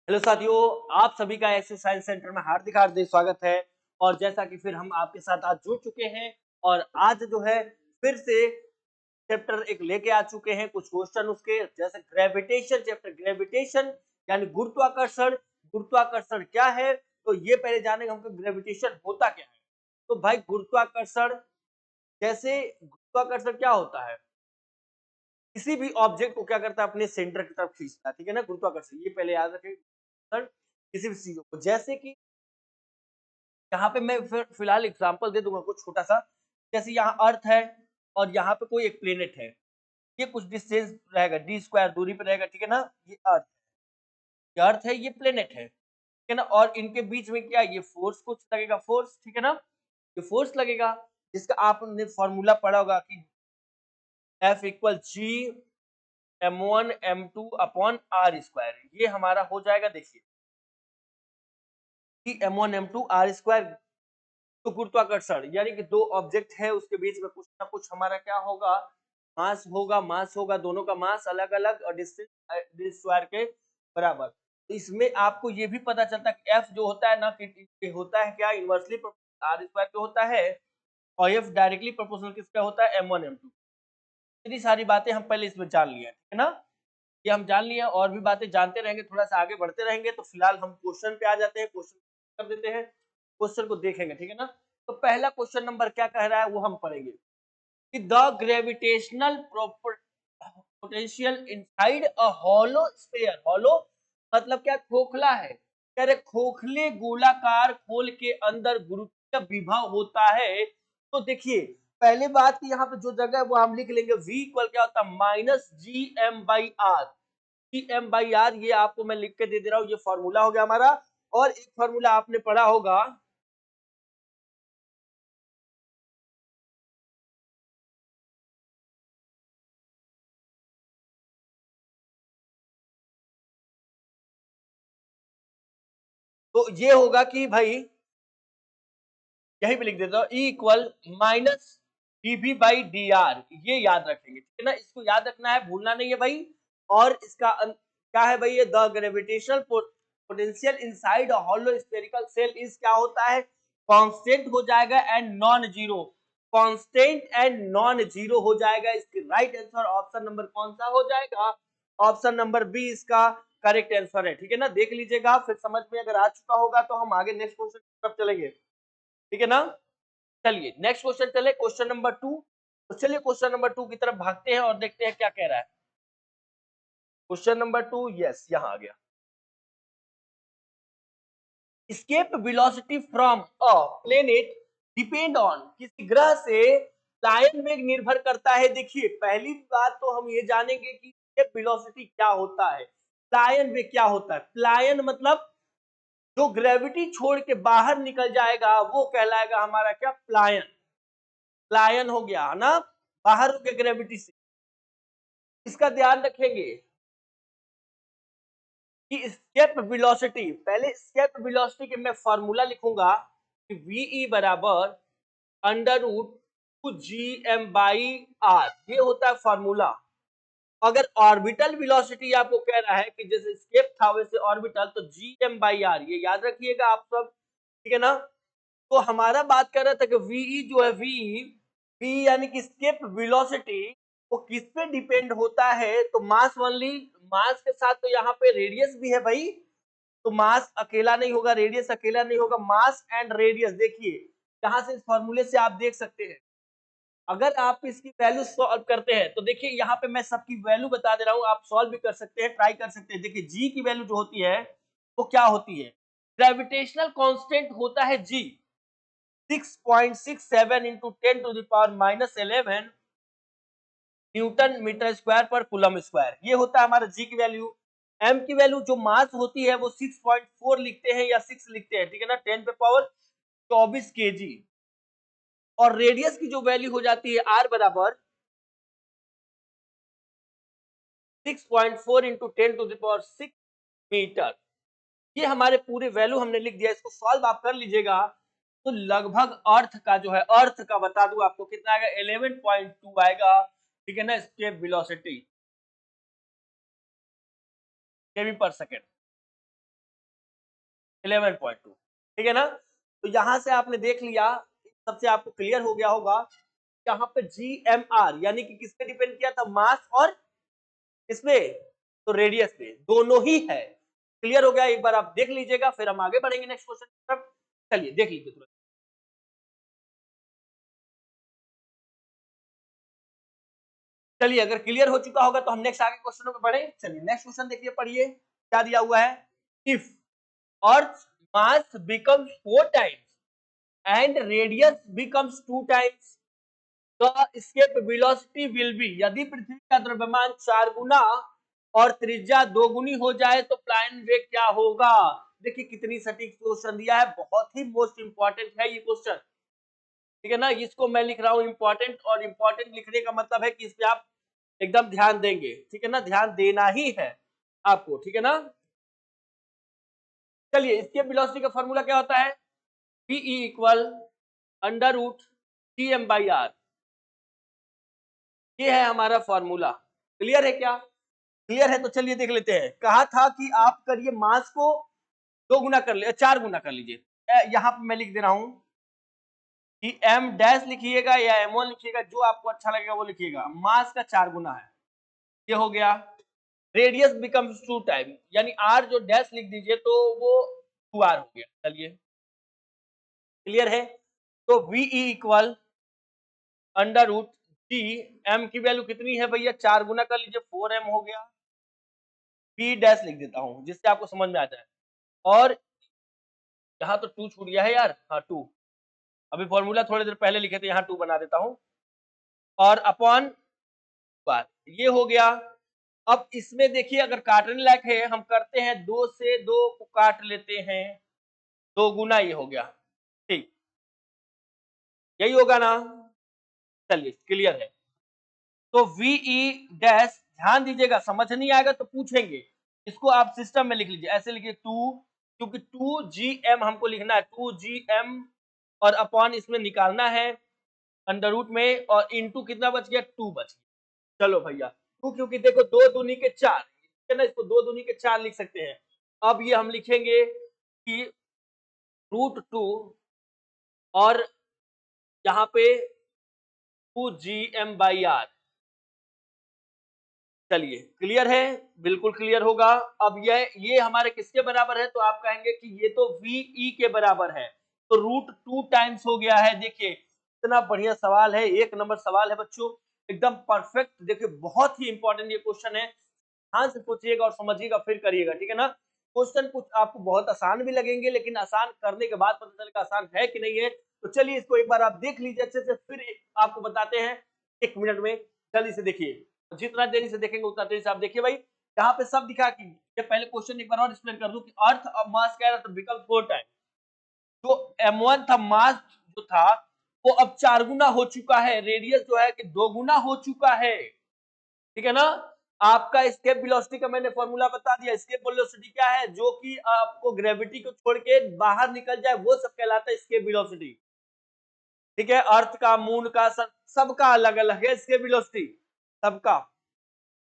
Hello साथियों, आप सभी का एक्सेस साइंस सेंटर में हार्दिक हार्दिक स्वागत है। और जैसा कि फिर हम आपके साथ आज जुड़ चुके हैं और आज जो है फिर से चैप्टर एक लेके आ चुके हैं। कुछ क्वेश्चन उसके जैसे ग्रेविटेशन चैप्टर, ग्रेविटेशन यानी गुरुत्वाकर्षण। गुरुत्वाकर्षण क्या है तो ये पहले जानेंगे हमको ग्रेविटेशन होता क्या है। तो भाई गुरुत्वाकर्षण, जैसे गुरुत्वाकर्षण क्या होता है, किसी भी ऑब्जेक्ट को क्या करता है अपने सेंटर की तरफ खींचता है, ठीक है ना। गुरुत्वाकर्षण ये पहले याद रखें। किसी भी चीजों को, जैसे कि यहाँ पे मैं फिलहाल एग्जांपल दे दूंगा कुछ छोटा सा। जैसे यहाँ अर्थ है और यहाँ पे कोई एक प्लेनेट है, ये कुछ डिस्टेंस रहेगा, डी स्क्वायर दूरी पे रहेगा, ठीक है ना। ये अर्थ है, ये प्लेनेट है, ठीक है ना। और इनके बीच में क्या, ये फोर्स कुछ लगेगा, फोर्स, ठीक है ना। ये फोर्स लगेगा जिसका आपने फॉर्मूला पढ़ा होगा कि F equal G m1 m2 upon R square. ये हमारा हो जाएगा, देखिए कि m1 m2 आर स्क्वायर। तो गुरुत्वाकर्षण यानी कि दो ऑब्जेक्ट है, उसके बीच में कुछ ना कुछ हमारा क्या होगा, मास होगा, दोनों का मास अलग अलग और डिस्टेंस डी स्क्वायर के बराबर। तो इसमें आपको ये भी पता चलता है कि एफ जो होता है ना कि होता है क्या, इनवर्सली आर स्क्वायर पे होता है और एफ डायरेक्टली प्रोपोर्शनल किस पे होता है, m1 m2। इतनी सारी बातें हम पहले इसमें जान लिए, ठीक है ना। ये हम जान लिए, और भी बातें जानते रहेंगे, थोड़ा सा आगे बढ़ते रहेंगे। तो फिलहाल हम क्वेश्चन पे आ जाते हैं, क्वेश्चन कर देते हैं, क्वेश्चन को देखेंगे, ठीक है ना। तो पहला क्वेश्चन नंबर क्या कह रहा है वो हम पढ़ेंगे कि the gravitational potential inside a hollow sphere. Hollow मतलब क्या, खोखला है। कह रहे खोखले गोलाकार खोल के अंदर गुरुत्वीय विभव होता है। तो देखिए पहले बात की यहाँ पे जो जगह है वो हम लिख लेंगे, v इक्वल क्या होता है, minus G M by R. G M by R ये आपको मैं लिख के दे दे रहा हूँ, ये फॉर्मूला हो गया हमारा। और एक फॉर्मूला आपने पढ़ा होगा, तो ये होगा कि भाई यहीं पे लिख देता हूँ, E equal minus dB by D R. ये याद रखेंगे, ठीक है ना, इसको याद रखना है, भूलना नहीं है भाई। और इसका क्या है भाई, ये the gravitational potential inside hollow spherical shell is क्या होता है, कांस्टेंट हो जाएगा and non zero. Constant and non zero हो जाएगा। इसकी राइट आंसर ऑप्शन नंबर कौन सा हो जाएगा, ऑप्शन नंबर बी इसका करेक्ट आंसर है, ठीक है ना। देख लीजिएगा, फिर समझ में अगर आ चुका होगा तो हम आगे नेक्स्ट क्वेश्चन की तरफ चलेंगे, ठीक है ना। चलिए नेक्स्ट क्वेश्चन चले, क्वेश्चन नंबर 2। तो चलिए क्वेश्चन नंबर 2 की तरफ भागते हैं और देखते हैं क्या कह रहा है। क्वेश्चन नंबर 2, यस यहां आ गया। escape velocity from a planet depend on, किसी ग्रह से लायन वेग निर्भर करता है। देखिए पहली बात तो हम ये जानेंगे कि escape velocity क्या होता है, लायन वेग क्या होता है। प्लायन मतलब जो ग्रेविटी छोड़ के बाहर निकल जाएगा वो कहलाएगा हमारा क्या, प्लायन। प्लायन हो गया है ना, बाहर हो गया ग्रेविटी से। इसका ध्यान रखेंगे कि स्टेप वेलोसिटी, पहले स्टेप वेलोसिटी के मैं फॉर्मूला लिखूंगा कि वीई बराबर under root two G M by R, ये होता है फॉर्मूला। अगर ऑर्बिटल वेलोसिटी आपको कह रहा है कि जैसे स्केप था वैसे ऑर्बिटल, तो जी एम बाई आर, ये याद रखिएगा आप सब, ठीक है ना। तो हमारा बात कर रहा था कि वीई जो है, वी यानी कि स्केप वेलोसिटी, वो किस पे डिपेंड होता है, तो मास ओनली। मास के साथ तो यहाँ पे रेडियस भी है भाई, तो मास अकेला नहीं होगा, रेडियस अकेला नहीं होगा, मास एंड रेडियस। देखिए यहां से इस फॉर्मूले से आप देख सकते हैं, अगर आप इसकी वैल्यू सॉल्व करते हैं तो देखिए यहाँ पे मैं सबकी वैल्यू बता दे रहा हूँ, आप सॉल्व भी कर सकते हैं, ट्राई कर सकते हैं। देखिए जी की वैल्यू जो होती है वो क्या होती है, ग्रेविटेशनल कांस्टेंट होता है G 6.67 into 10 to the power minus 11 newton metre square पर कूलम स्क्वायर। ये होता है हमारा जी की वैल्यू। एम की वैल्यू जो मास होती है वो 6.4 लिखते हैं या 6 लिखते हैं, ठीक है ना, 10 पे पावर 24 केजी। और रेडियस की जो वैल्यू हो जाती है आर बराबर 6.4 into 10 to the power 6 metre. ये हमारे पूरे वैल्यू हमने लिख दिया, इसको सॉल्व आप कर लीजिएगा। तो लगभग अर्थ का जो है, अर्थ का बता दूं आपको कितना आएगा, 11.2 आएगा, ठीक है ना, स्टेप वेलोसिटी केमी पर सेकेंड। 11.2, ठीक है ना। तो यहाँ से आपने देख लिया, सबसे आपको क्लियर हो गया होगा, यहाँ पे GMR यानी कि किस पे डिपेंड किया था, मास और इसमें तो रेडियस पे, दोनों ही है। क्लियर हो गया, एक बार आप देख लीजिएगा, फिर हम आगे बढ़ेंगे नेक्स्ट क्वेश्चन की तरफ। चलिए देख लीजिए तुरंत। चलिए अगर क्लियर हो चुका होगा तो हम नेक्स्ट आगे क्वेश्चनों पे बढ़े। चलिए नेक्स्ट क्वेश्चन देखिए, पढ़िए क्या दिया हुआ है। If earth mass becomes 4 times and radius becomes 2 times, तो एस्केप वेलोसिटी विल बी, यदि पृथ्वी का द्रव्यमान 4 गुना और त्रिज्या 2 गुनी हो जाए तो प्लान वेग क्या होगा। देखिए कितनी सटीक क्वेश्चन दिया है, बहुत ही मोस्ट इंपॉर्टेंट है ये क्वेश्चन, ठीक है ना। इसको मैं लिख रहा हूं इंपॉर्टेंट, और इंपॉर्टेंट लिखने का मतलब है कि इस पे आप एकदम ध्यान देंगे, ठीक है ना, ध्यान देना ही है आपको, ठीक है ना। चलिए इसके वेलोसिटी का फॉर्मूला क्या होता है, Ve equal under root GM/r, ये है हमारा फॉर्मूला। क्लियर है क्या, क्लियर है तो चलिए देख लेते हैं। कहा था कि आप करिए मास को 2 गुना कर ले, 4 गुना कर लीजिए। यहाँ पे मैं लिख दे रहा हूं कि m डैश लिखिएगा या m1 लिखिएगा, जो आपको अच्छा लगेगा वो लिखिएगा। मास का 4 गुना है, ये हो गया। रेडियस बिकम्स 2 टाइम, यानी r जो डैश लिख दीजिए तो वो 2r हो गया। चलिए क्लियर है। तो Ve इक्वल अंडर रूट जी, m की वैल्यू कितनी है भैया, 4 गुना कर लीजिए, 4m हो गया। p डैश लिख देता हूं जिससे आपको समझ में आ जाए, और यहाँ तो 2 छूट गया है यार, हाँ 2, अभी फॉर्मूला थोड़ी देर पहले लिखे थे, यहाँ 2 बना देता हूं, और अपॉन बार, ये हो गया। अब इसमें देखिए अगर काटने लायक है, हम करते हैं 2 से 2 को काट लेते हैं, 2 गुना ये हो गया, ठीक, यही होगा ना। चलिए क्लियर है। तो Ve डैश, ध्यान दीजिएगा, समझ नहीं आएगा तो पूछेंगे, इसको आप सिस्टम में लिख लीजिए, ऐसे लिखिए 2, क्योंकि 2gm हमको लिखना है, 2gm, और अपॉन इसमें निकालना है अंडर रूट में, और इनटू कितना बच गया, 2 बच गया। चलो भैया 2, क्योंकि देखो 2 दूनी के 4 है ना, इसको 2 दूनी के 4 लिख सकते हैं। अब ये हम लिखेंगे कि √2, और यहाँ पे 2gm/r। चलिए क्लियर है, बिल्कुल क्लियर होगा। अब ये हमारे किसके बराबर है, तो आप कहेंगे कि ये तो Ve के बराबर है, तो √2 टाइम्स हो गया है। देखिए इतना बढ़िया सवाल है, 1 नंबर सवाल है बच्चों, एकदम परफेक्ट। देखिए बहुत ही इंपॉर्टेंट ये क्वेश्चन है, ध्यान से सोचिएगा और समझिएगा फिर करिएगा, ठीक है ना। क्वेश्चन कुछ आपको बहुत आसान भी लगेंगे, लेकिन आसान करने के बाद पता चलेगा आसान है कि नहीं है। तो चलिए इसको एक बार आप देख लीजिए अच्छे से, फिर आपको बताते हैं 1 मिनट में। जल्दी से देखिए, जितना देरी से देखेंगे उतना देरी से आप देखिए भाई, यहाँ पे सब दिखा कि ये पहले क्वेश्चन एक बार और एक्सप्लेन कर दूं कि अर्थ अब मास कह रहा था बिकम 4 टाइम, जो m1 था मास जो था वो अब 4 गुना हो चुका है, रेडियस जो है कि 2 गुना हो चुका है, ठीक है ना। आपका एस्केप वेलोसिटी का मैंने फॉर्मूला बता दिया। एस्केप वेलोसिटी क्या है, जो कि आपको ग्रेविटी को छोड़ के बाहर निकल जाए, वो सब कहलाता है एस्केप वेलोसिटी, ठीक है। अर्थ का, मून का, सबका अलग अलग है एस्केप वेलोसिटी, सबका,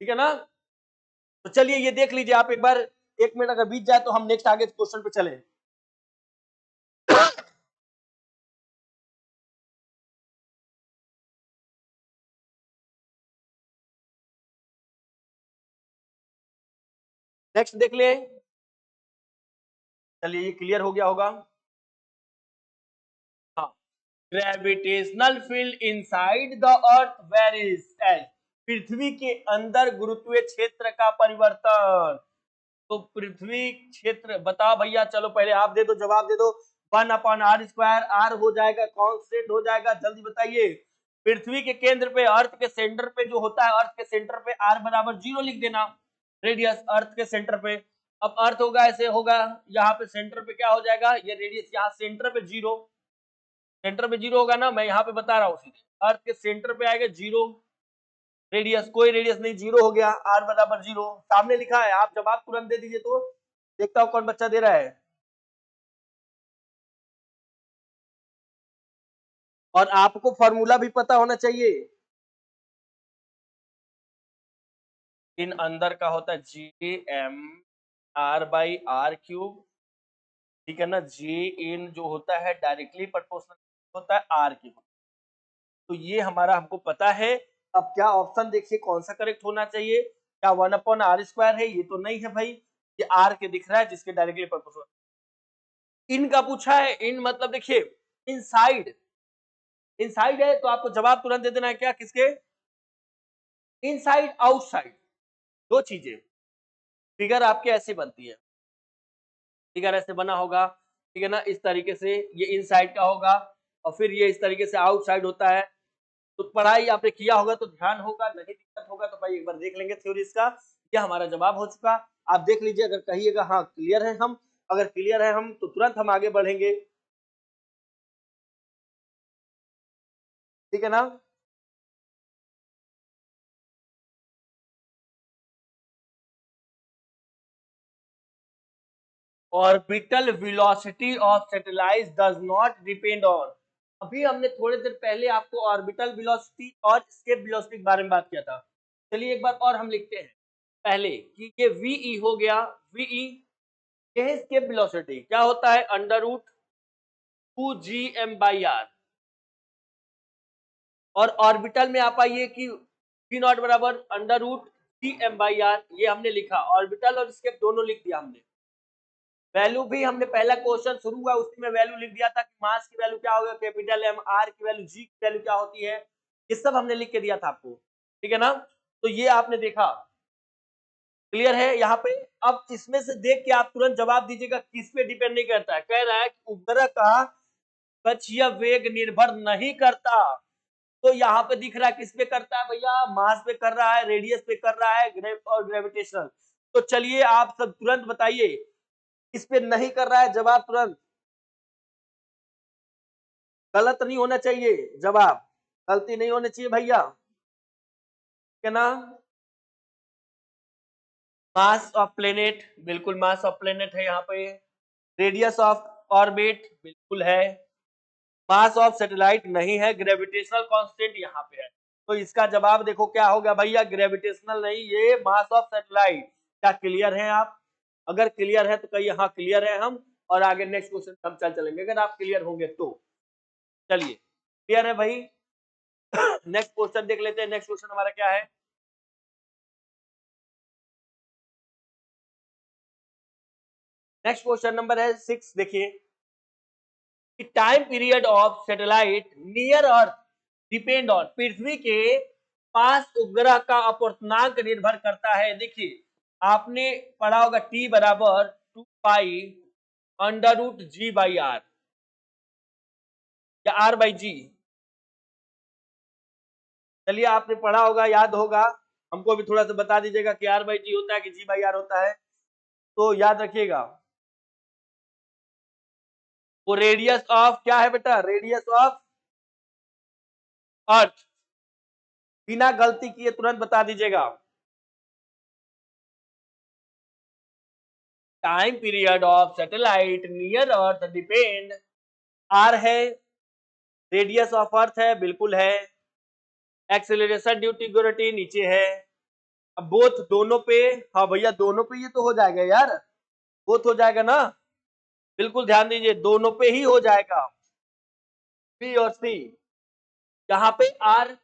ठीक है ना। तो चलिए ये देख लीजिए आप एक बार, 1 मिनट अगर बीत जाए तो हम नेक्स्ट आगे क्वेश्चन पे चले। नेक्स्ट देख ले, चलिए ये क्लियर हो गया होगा। हाँ, gravitational field inside the earth varies as, पृथ्वी के अंदर गुरुत्वीय क्षेत्र का परिवर्तन। तो पृथ्वी क्षेत्र बताओ भैया, चलो पहले आप दे दो, जवाब दे दो। 1/r², आर हो जाएगा, कांस्टेंट हो जाएगा, जल्दी बताइए। पृथ्वी के केंद्र पे, अर्थ के सेंटर पे जो होता है, अर्थ के सेंटर पे r बराबर 0 लिख देना, रेडियस अर्थ के सेंटर पे। अब अर्थ होगा ऐसे होगा, यहाँ पे सेंटर पे क्या हो जाएगा, ये रेडियस, यहाँ सेंटर पे 0, सेंटर पे 0 होगा ना, मैं यहाँ पे बता रहा हूँ सीधे, अर्थ के सेंटर पे आएगा 0, रेडियस कोई रेडियस नहीं, 0 हो गया, r बराबर 0, सामने लिखा है, आप जवाब तुरंत दे दीजिए तो देखता हूँ कौन बच्चा दे रहा है। और आपको फॉर्मूला भी पता होना चाहिए, इन अंदर का होता है GM r/r³ ठीक है ना, जे इन जो होता है डायरेक्टली प्रोपोर्शनल होता है आर के, तो ये हमारा हमको पता है। अब क्या ऑप्शन देखिए कौन सा करेक्ट होना चाहिए, क्या 1/r² है, ये तो नहीं है भाई, ये आर के दिख रहा है जिसके डायरेक्टली प्रोपोर्शनल। इन का पूछा है, इन मतलब देखिए इनसाइड, इनसाइड है तो आपको जवाब तुरंत दे देना है क्या, किसके, इनसाइड आउटसाइड, दो चीजें। फिगर आपके ऐसे बनती है, फिगर ऐसे बना होगा, ठीक है ना, इस तरीके से ये इनसाइड का होगा और फिर ये इस तरीके से आउटसाइड होता है। तो पढ़ाई आपने किया होगा तो ध्यान होगा, नहीं दिक्कत होगा तो भाई एक बार देख लेंगे थ्योरीज का। क्या हमारा जवाब हो चुका, आप देख लीजिए, अगर कहिएगा हाँ क्लियर है हम, अगर क्लियर है हम तो तुरंत हम आगे बढ़ेंगे, ठीक है ना। Orbital velocity of satellite does not depend on, अभी हमने थोड़ी देर पहले आपको ऑर्बिटल वेलोसिटी और एस्केप वेलोसिटी के बारे में बात किया था। चलिए एक बार और हम लिखते हैं पहले कि ये वीई हो गया, वीई ये है एस्केप वेलोसिटी, क्या होता है √2gm/r, और ऑर्बिटल में आप आइए कि v0 बराबर √gm/r, ये हमने लिखा, ऑर्बिटल और एस्केप दोनों लिख दिया हमने। वैल्यू भी हमने पहला क्वेश्चन शुरू हुआ उसी में वैल्यू लिख दिया था कि मास की वैल्यू क्या होगा, कैपिटल एम, आर की वैल्यू, जी की वैल्यू क्या होती है, ये सब हमने लिख के दिया था आपको, ठीक है ना। तो ये आपने देखा, क्लियर है यहाँ पे। अब इसमें से देख के आप तुरंत जवाब दीजिएगा, किस पे डिपेंड नहीं करता है, कह रहा है कि उपग्रह का कक्षीय वेग निर्भर नहीं करता, तो यहाँ पे दिख रहा है किस पे करता है भैया, मास पे कर रहा है, रेडियस पे कर रहा है, और ग्रेविटेशनल। तो चलिए आप सब तुरंत बताइए किस पे नहीं कर रहा है, जवाब तुरंत, गलत नहीं होना चाहिए जवाब, गलती नहीं होनी चाहिए भैया, क्या ना। मास ऑफ प्लेनेट, बिल्कुल मास ऑफ प्लेनेट है यहाँ पे, रेडियस ऑफ ऑर्बिट बिल्कुल है, मास ऑफ सैटेलाइट नहीं है, ग्रेविटेशनल कांस्टेंट यहाँ पे है, तो इसका जवाब देखो क्या हो गया भैया, ग्रेविटेशनल नहीं, ये मास ऑफ सैटेलाइट। क्या क्लियर है आप, अगर क्लियर है तो कहिए हाँ क्लियर है हम, और आगे नेक्स्ट क्वेश्चन हम चलेंगे, अगर आप क्लियर होंगे तो। चलिए क्लियर है भाई, नेक्स्ट क्वेश्चन देख लेते हैं, नेक्स्ट क्वेश्चन हमारा क्या है। नेक्स्ट क्वेश्चन नंबर है 6, देखिए, time period of satellite near earth depend on, पृथ्वी के पास उपग्रह का अपूर्णांक निर्भर करता है। देखिए आपने पढ़ा होगा टी बराबर 2π√g/r या r/g, चलिए आपने पढ़ा होगा, याद होगा, हमको भी थोड़ा सा बता दीजिएगा कि r/g होता है कि g/r होता है, तो याद रखिएगा। वो रेडियस ऑफ क्या है बेटा, रेडियस ऑफ अर्थ, बिना गलती किए तुरंत बता दीजिएगा। Time period of satellite near earth depend, R है, रेडियस ऑफ अर्थ है बिल्कुल है, एक्सेलरेशन ड्यू टू ग्रेविटी नीचे है, अब बोथ दोनों पे, हाँ भैया दोनों पे ये तो हो जाएगा यार, बोथ हो जाएगा ना, बिल्कुल ध्यान दीजिए दोनों पे ही हो जाएगा, बी और सी। यहाँ पे आर,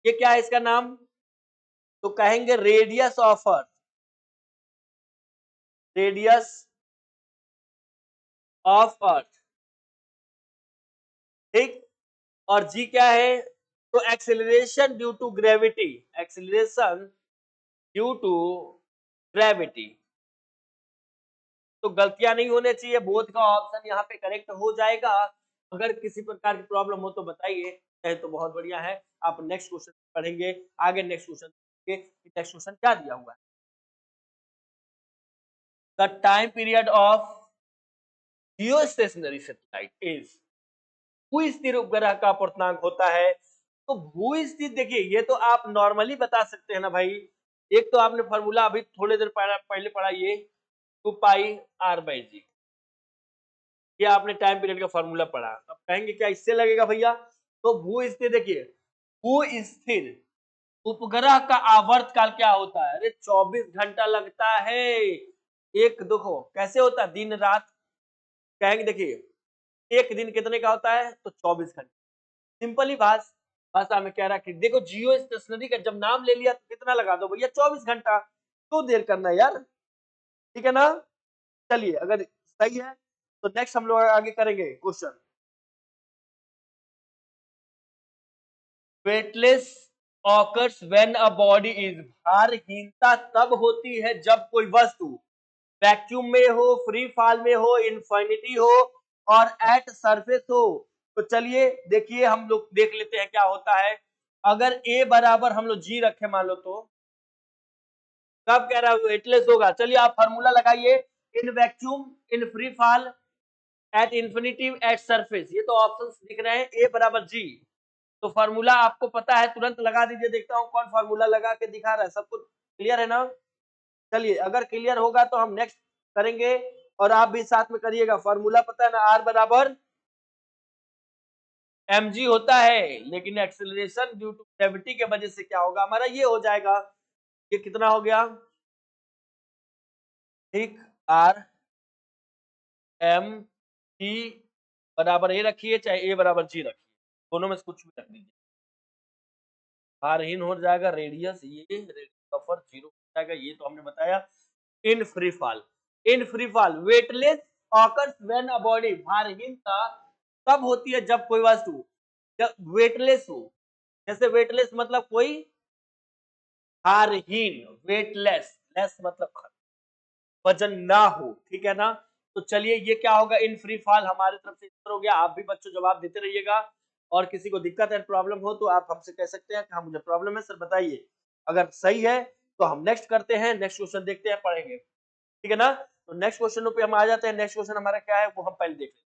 ये क्या है इसका नाम, तो कहेंगे radius of earth, radius of earth, ठीक, और जी क्या है, तो acceleration due to gravity, acceleration due to gravity, तो गलतियां नहीं होने चाहिए, बोथ का ऑप्शन यहाँ पे करेक्ट हो जाएगा। अगर किसी प्रकार की प्रॉब्लम हो तो बताइए, तो बहुत बढ़िया है, आप नेक्स्ट क्वेश्चन पढ़ेंगे आगे, नेक्स्ट क्वेश्चन नेक्स्ट क्वेश्चन क्या दिया हुआ है, the time period of geostationary satellite is, भू स्थिर उपग्रह का अपूर्णांक होता है, तो भू स्थिर देखिए ये तो आप नॉर्मली बता सकते हैं ना भाई, एक तो आपने फॉर्मूला अभी थोड़ी देर पहले पढ़ा, ये 2πr/g, ये आपने टाइम पीरियड का फॉर्मूला पढ़ा, अब कहेंगे क्या इससे लगेगा भैया, तो भू स्थिर देखिए, भू स्थिर उपग्रह का आवर्त काल क्या होता है, अरे 24 घंटा लगता है, एक देखो कैसे होता है दिन रात, कहेंगे देखिए एक दिन कितने का होता है, तो 24 घंटे। सिंपल ही भाषा में कह रहा कि देखो जियो स्टेशनरी का जब नाम ले लिया तो कितना लगा दो भैया, 24 घंटा। क्यों देर करना है यार, ठीक है ना। चलिए अगर सही है तो नेक्स्ट हम लोग आगे करेंगे question. Weightless occurs when a body is, भारहीनता तब होती है जब कोई वस्तु वैक्यूम में हो, फ्री फॉल में हो, इनफिनिटी हो और एट सरफेस हो। तो चलिए देखिए हम लोग देख लेते हैं क्या होता है। अगर ए बराबर हम लोग जी रखे मान लो, तो कब कह रहा है वेटलेस होगा। चलिए आप फार्मूला लगाइए, in vacuum, in free fall, at infinity, at surface. ये तो ऑप्शंस दिख रहे हैं, ए बराबर जी। तो फार्मूला आपको पता है, तुरंत लगा दीजिए। देखता हूं कौन फार्मूला लगा के दिखा रहा है, सब कुछ क्लियर है ना। चलिए अगर क्लियर होगा तो हम नेक्स्ट करेंगे और आप भी साथ में करिएगा। फार्मूला पता है ना, आर बराबर mg होता है, लेकिन एक्सेलरेशन ड्यू टू ग्रेविटी के वजह से क्या होगा हमारा, ये हो जाएगा। ये कितना हो गया, ठीक, आर एम जी बराबर ए रखिए, चाहे ए बराबर जी रखिए, दोनों में से कुछ भी रख दीजिए। भारहीन हो जाएगा रेडियस, ये बफर जीरो हो जाएगा, ये तो हमने बताया। In free fall, in free fall weightless occurs when a body, भारहीनता तब होती है जब कोई वस्तु जब वेटलेस हो। जैसे वेटलेस मतलब कोई भारहीन, वेटलेस, लेस मतलब वजन ना हो, ठीक है ना। तो चलिए ये क्या होगा, इन फ्री फॉल हमारी तरफ से हो गया। आप भी बच्चों जवाब देते रहिएगा और किसी को दिक्कत है, प्रॉब्लम हो तो आप हमसे कह सकते हैं कि हाँ मुझे प्रॉब्लम है सर बताइए। अगर सही है तो हम नेक्स्ट करते हैं, नेक्स्ट क्वेश्चन देखते हैं, पढ़ेंगे, ठीक है ना। तो नेक्स्ट क्वेश्चन पे हम आ जाते हैं। नेक्स्ट क्वेश्चन हमारा क्या है वो हम पहले देख लेते हैं।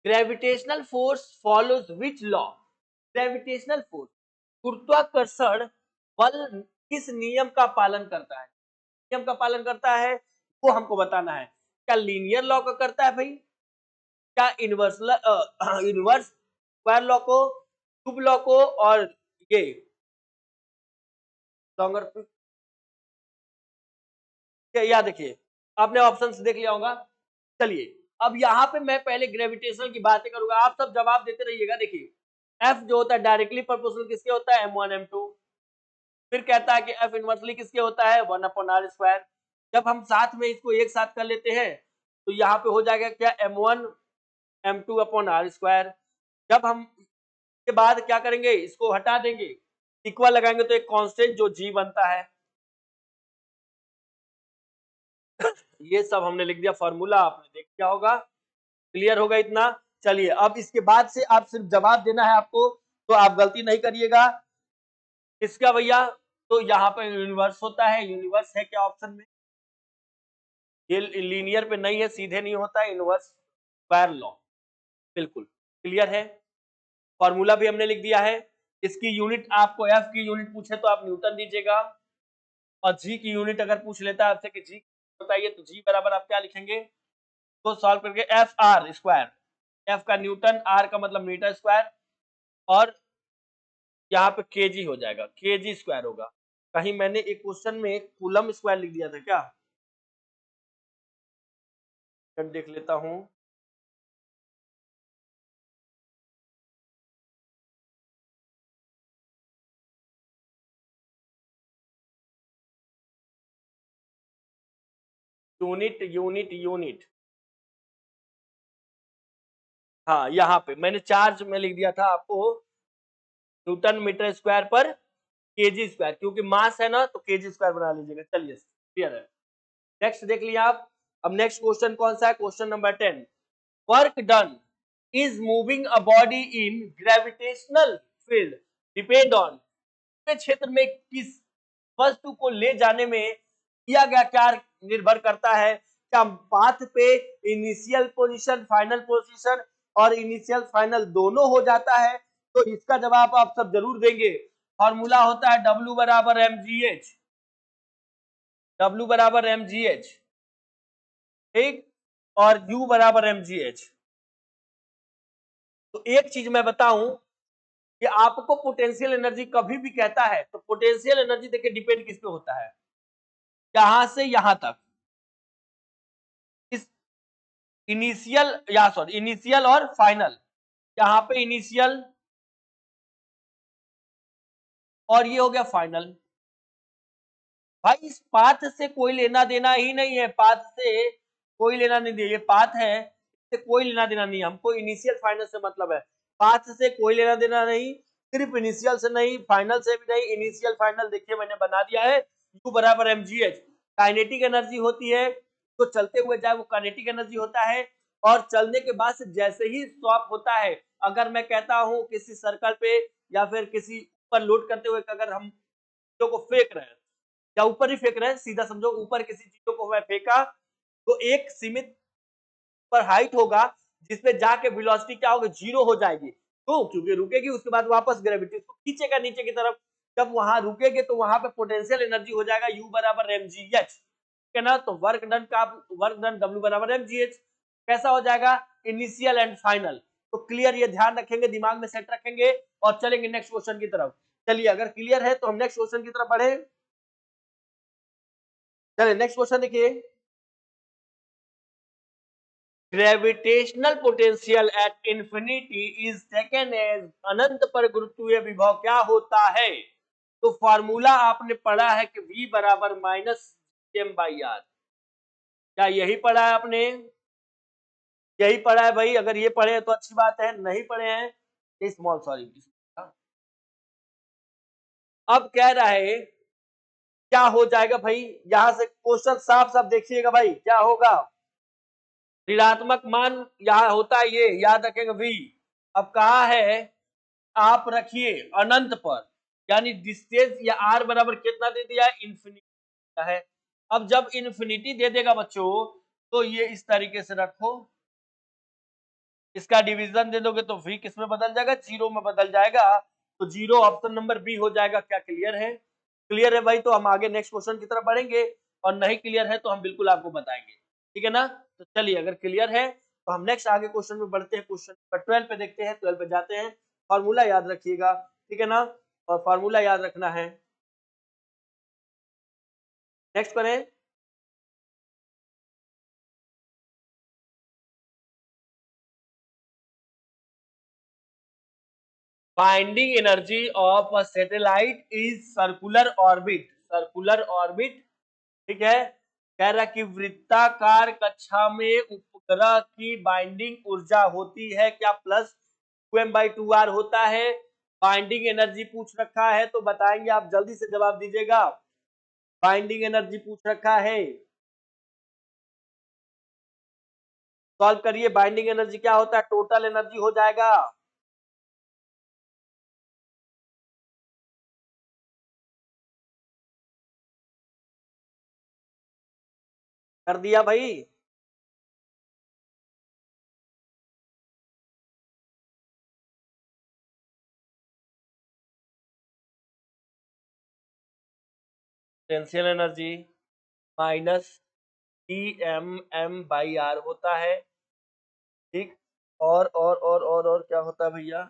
Gravitational force follows which law, gravitational force, गुरुत्वाकर्षण बल किस नियम का पालन करता है, नियम का पालन करता है वो हमको बताना है। क्या लीनियर लॉ का करता है भाई, क्या इनवर्स इनवर्स स्क्वायर लॉ को, क्यूब लॉ को, और ये लॉन्गर, या देखिए आपने ऑप्शंस देख लिया होगा। चलिए अब यहाँ पे मैं पहले ग्रेविटेशनल की बातें करूंगा, आप सब जवाब देते रहिएगा। देखिए एफ जो होता है डायरेक्टली प्रोपोर्शनल किसके होता है, m1 m2। फिर कहता है कि एफ इनवर्सली किसके होता है, 1/r²। जब हम साथ में इसको एक साथ कर लेते हैं तो यहाँ पे हो जाएगा क्या, m1 m2/r²। जब हम के बाद क्या करेंगे, इसको हटा देंगे, इक्वल लगाएंगे तो एक कांस्टेंट जो जी बनता है। ये सब हमने लिख दिया, फार्मूला आपने देख लिया होगा, क्लियर होगा इतना। चलिए अब इसके बाद से आप सिर्फ जवाब देना है आपको, तो आप गलती नहीं करिएगा। इसका भैया तो यहाँ पे यूनिवर्स होता है, यूनिवर्स है क्या ऑप्शन में, ये लीनियर पे नहीं है, सीधे नहीं होता है, इनवर्स स्क्वायर लॉ, बिल्कुल क्लियर है। फॉर्मूला भी हमने लिख दिया है। इसकी यूनिट आपको एफ की यूनिट पूछे तो आप न्यूटन दीजिएगा, और जी की यूनिट अगर पूछ लेता है आपसे कि जी बताइए तो जी बराबर आप क्या लिखेंगे, तो सॉल्व करके एफ आर स्क्वायर, एफ का न्यूटन, आर का मतलब मीटर स्क्वायर, और यहाँ पे केजी हो जाएगा, केजी स्क्वायर होगा। कहीं मैंने एक क्वेश्चन में कूलम स्क्वायर लिख दिया था क्या, देख लेता हूं। यूनिट यूनिट यूनिट, हाँ यहाँ पे मैंने चार्ज में लिख दिया था आपको, न्यूटन मीटर स्क्वायर पर केजी स्क्वायर, क्योंकि मास है ना तो केजी स्क्वायर बना लीजिएगा। चलिए क्लियर है। नेक्स्ट देख लिया आप। अब नेक्स्ट क्वेश्चन कौन सा है, question number 10। Work done is moving a body in gravitational field depend on, क्षेत्र में किस वस्तु को ले जाने में किया गया क्या निर्भर करता है, क्या पाथ पे इनिशियल पोजीशन, फाइनल पोजीशन और इनिशियल फाइनल दोनों हो जाता है। तो इसका जवाब आप सब जरूर देंगे। फॉर्मूला होता है W बराबर mgh, W बराबर mgh, ठीक, और U बराबर mgh। तो एक चीज मैं बताऊं कि आपको पोटेंशियल एनर्जी कभी भी कहता है तो पोटेंशियल एनर्जी देखिए डिपेंड किस पे होता है, यहां से यहां तक, इस इनिशियल या सॉरी इनिशियल और फाइनल, यहाँ पे इनिशियल और ये हो गया फाइनल। भाई इस पाथ से कोई लेना देना ही नहीं है, पाथ से कोई लेना नहीं है, ये पाथ है, इससे कोई लेना देना नहीं है, हमको इनिशियल फाइनल से मतलब है। पाथ से कोई लेना देना नहीं, सिर्फ इनिशियल से नहीं, फाइनल से भी नहीं, इनिशियल फाइनल देखिए मैंने बना दिया है, U बराबर mgh। काइनेटिक एनर्जी होती है, तो चलते हुए जाए वो काइनेटिक एनर्जी होता है, और चलने के बाद से जैसे ही स्वैप होता है, अगर मैं कहता हूं किसी सर्कल पे या फिर किसी पर लोड करते हुए अगर हम चीजों को फेंक रहे हैं या ऊपर ही फेंक रहे हैं, सीधा समझो ऊपर किसी चीजों को मैं फेंका, तो एक सीमित पर हाइट होगा जिसपे जाके वेलोसिटी क्या होगी, जीरो हो जाएगी। तो क्योंकि रुकेगी, उसके बाद वापस ग्रेविटी उसको खींचेगा नीचे की तरफ, जब वहां रुकेगे तो वहां पे पोटेंशियल एनर्जी हो जाएगा U बराबर mgh, ठीक है ना। तो वर्क डन W बराबर mgh कैसा हो जाएगा, इनिशियल एंड फाइनल। तो क्लियर, ये ध्यान रखेंगे, दिमाग में सेट रखेंगे और चलेंगे नेक्स्ट क्वेश्चन की तरफ। चलिए अगर क्लियर है तो हम नेक्स्ट क्वेश्चन की तरफ बढ़े। चलिए नेक्स्ट क्वेश्चन देखिए, gravitational potential at infinity is taken as अनंत पर गुरुत्वीय विभव क्या होता है। तो फार्मूला आपने पढ़ा है कि V बराबर माइनस एम बाई आर, क्या यही पढ़ा है आपने, यही पढ़ा है भाई। अगर ये पढ़े हैं तो अच्छी बात है, नहीं पढ़े हैं स्मॉल सॉरी। अब कह रहा है क्या हो जाएगा भाई, यहां से क्वेश्चन साफ साफ देखिएगा भाई, क्या होगा, ऋणात्मक मान यहाँ होता है, ये याद रखेंगे V। अब कहा है आप रखिए अनंत पर, यानी डिस्टेंस या R बराबर कितना दे दिया है, इन्फिनिटी है। अब जब इन्फिनिटी दे देगा बच्चों, तो ये इस तरीके से रखो, इसका डिवीजन दे दोगे तो V किस में बदल जाएगा, जीरो में बदल जाएगा। तो जीरो ऑप्शन नंबर बी हो जाएगा। क्या क्लियर है, क्लियर है भाई, तो हम आगे नेक्स्ट क्वेश्चन की तरफ बढ़ेंगे, और नहीं क्लियर है तो हम बिल्कुल आपको बताएंगे, ठीक है ना। तो चलिए अगर क्लियर है तो हम नेक्स्ट आगे क्वेश्चन में बढ़ते हैं, क्वेश्चन नंबर 12 पे देखते हैं, 12 पे जाते हैं। फॉर्मूला याद रखिएगा, ठीक है ना, और फॉर्मूला याद रखना है। नेक्स्ट करें, binding energy of a satellite is circular orbit, circular orbit, ठीक है। कह रहा कि वृत्ताकार कक्षा में उपग्रह की बाइंडिंग ऊर्जा होती है क्या, प्लस 2m/2r होता है। बाइंडिंग एनर्जी पूछ रखा है तो बताएंगे, आप जल्दी से जवाब दीजिएगा। बाइंडिंग एनर्जी पूछ रखा है, सॉल्व करिए। बाइंडिंग एनर्जी क्या होता है, टोटल एनर्जी हो जाएगा। कर दिया भाई, potential energy minus Em m/r होता है, ठीक। और क्या होता है भैया,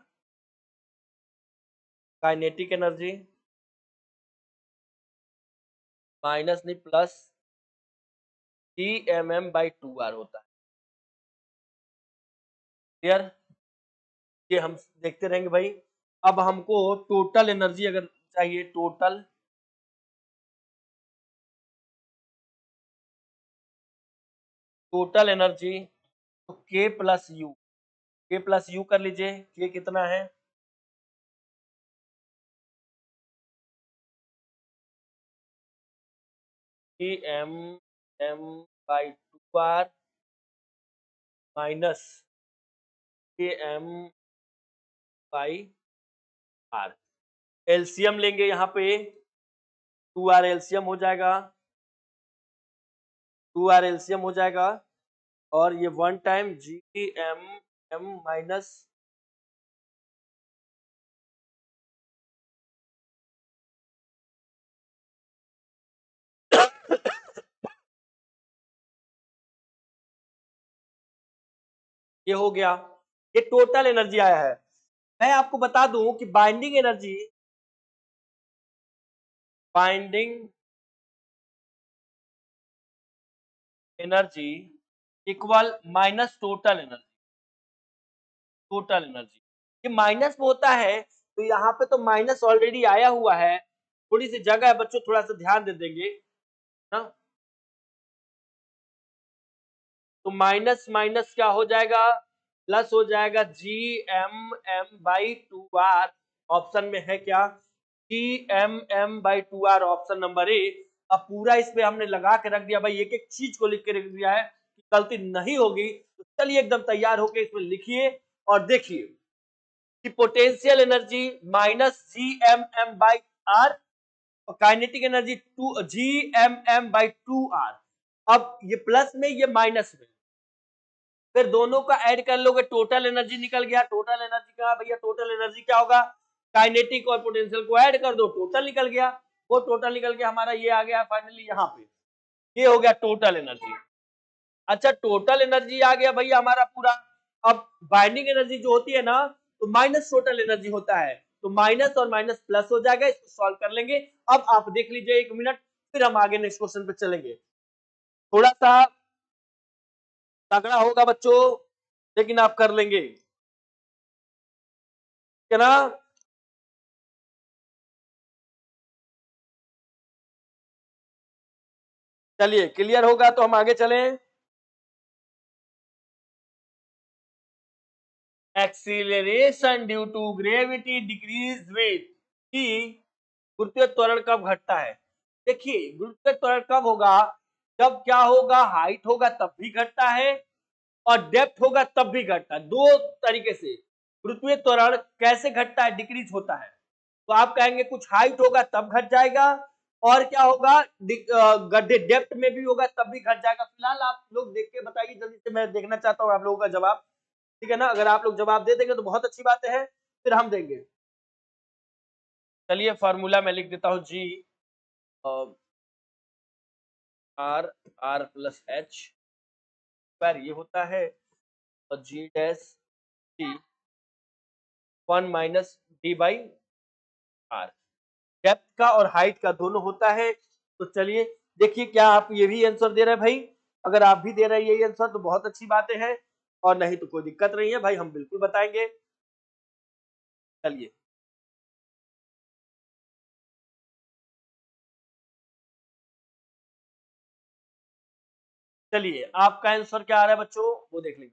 काइनेटिक एनर्जी माइनस नहीं प्लस Em m/2r होता है, क्लियर। ये हम देखते रहेंगे भाई। अब हमको टोटल एनर्जी अगर चाहिए, टोटल टोटल एनर्जी, तो K plus you, K plus you कर लीजिए, K कितना है, Em m/2r minus Km/r। LCM लेंगे यहाँ पे, 2r एलसीएम हो जाएगा, 2r एलसीएम हो जाएगा, और ये one time Gm m minus ये हो गया, ये टोटल एनर्जी आया है। मैं आपको बता दूं कि binding energy equal minus total energy. Total energy ये माइनस में होता है, तो यहाँ पे तो माइनस ऑलरेडी आया हुआ है, थोड़ी सी जगह है बच्चों, थोड़ा सा ध्यान दे देंगे ना। तो माइनस माइनस क्या हो जाएगा, प्लस हो जाएगा G M M by two R. Option में है क्या, G M M by two R, option number A. अब पूरा इस पे हमने लगा के रख दिया भाई, एक एक चीज को लिख के रख दिया है कि गलती नहीं होगी। तो चलिए एकदम तैयार होके इसमें लिखिए और देखिए कि potential energy minus G M M by R और kinetic energy two G M M by two R. अब ये प्लस में ये माइनस में, फिर दोनों का ऐड कर लोगे, टोटल एनर्जी निकल गया। टोटल एनर्जी का भैया टोटल एनर्जी क्या होगा, काइनेटिक और पोटेंशियल को ऐड कर दो, टोटल निकल गया। वो टोटल निकल के हमारा ये आ गया फाइनली यहाँ पे, ये हो गया टोटल एनर्जी। अच्छा टोटल एनर्जी आ गया भैया हमारा पूरा। अब बाइंडिंग एनर्जी जो होती है ना, तो माइनस टोटल एनर्जी होता है, तो माइनस और माइनस प्लस हो जाएगा, इसको सॉल्व कर लेंगे। अब आप देख लीजिए 1 मिनट, फिर हम आगे नेक्स्ट क्वेश्चन पे चलेंगे। थोड़ा सा तगड़ा होगा बच्चों, लेकिन आप कर लेंगे, है ना। चलिए क्लियर होगा तो हम आगे चलें। Acceleration due to gravity decrease with कि गुरुत्वीय त्वरण कब घटता है। देखिए गुरुत्वीय त्वरण कब होगा, जब क्या होगा, हाइट होगा तब भी घटता है और डेप्थ होगा तब भी घटता है। दो तरीके से गुरुत्वीय त्वरण कैसे घटता है, डिक्रीज होता है। तो आप कहेंगे कुछ हाइट होगा तब घट जाएगा, और क्या होगा, गड्ढे डेप्थ में भी होगा तब भी घट जाएगा। फिलहाल आप लोग देख के बताइए जल्दी से, मैं देखना चाहता हूँ आप लोगों का जवाब। ठीक है ना, अगर आप लोग जवाब दे देंगे तो बहुत अच्छी बात है, फिर हम देंगे। चलिए फार्मूला मैं लिख देता हूँ, G R R plus H square ये होता है, और जी डैश टी 1 - d/r डेप्थ का और हाइट का दोनों होता है। तो चलिए देखिए, क्या आप ये भी आंसर दे रहे हैं भाई, अगर आप भी दे रहे हैं यही आंसर तो बहुत अच्छी बातें हैं, और नहीं तो कोई दिक्कत नहीं है भाई, हम बिल्कुल बताएंगे। चलिए चलिए आपका आंसर क्या आ रहा है बच्चों, वो देख लीजिए।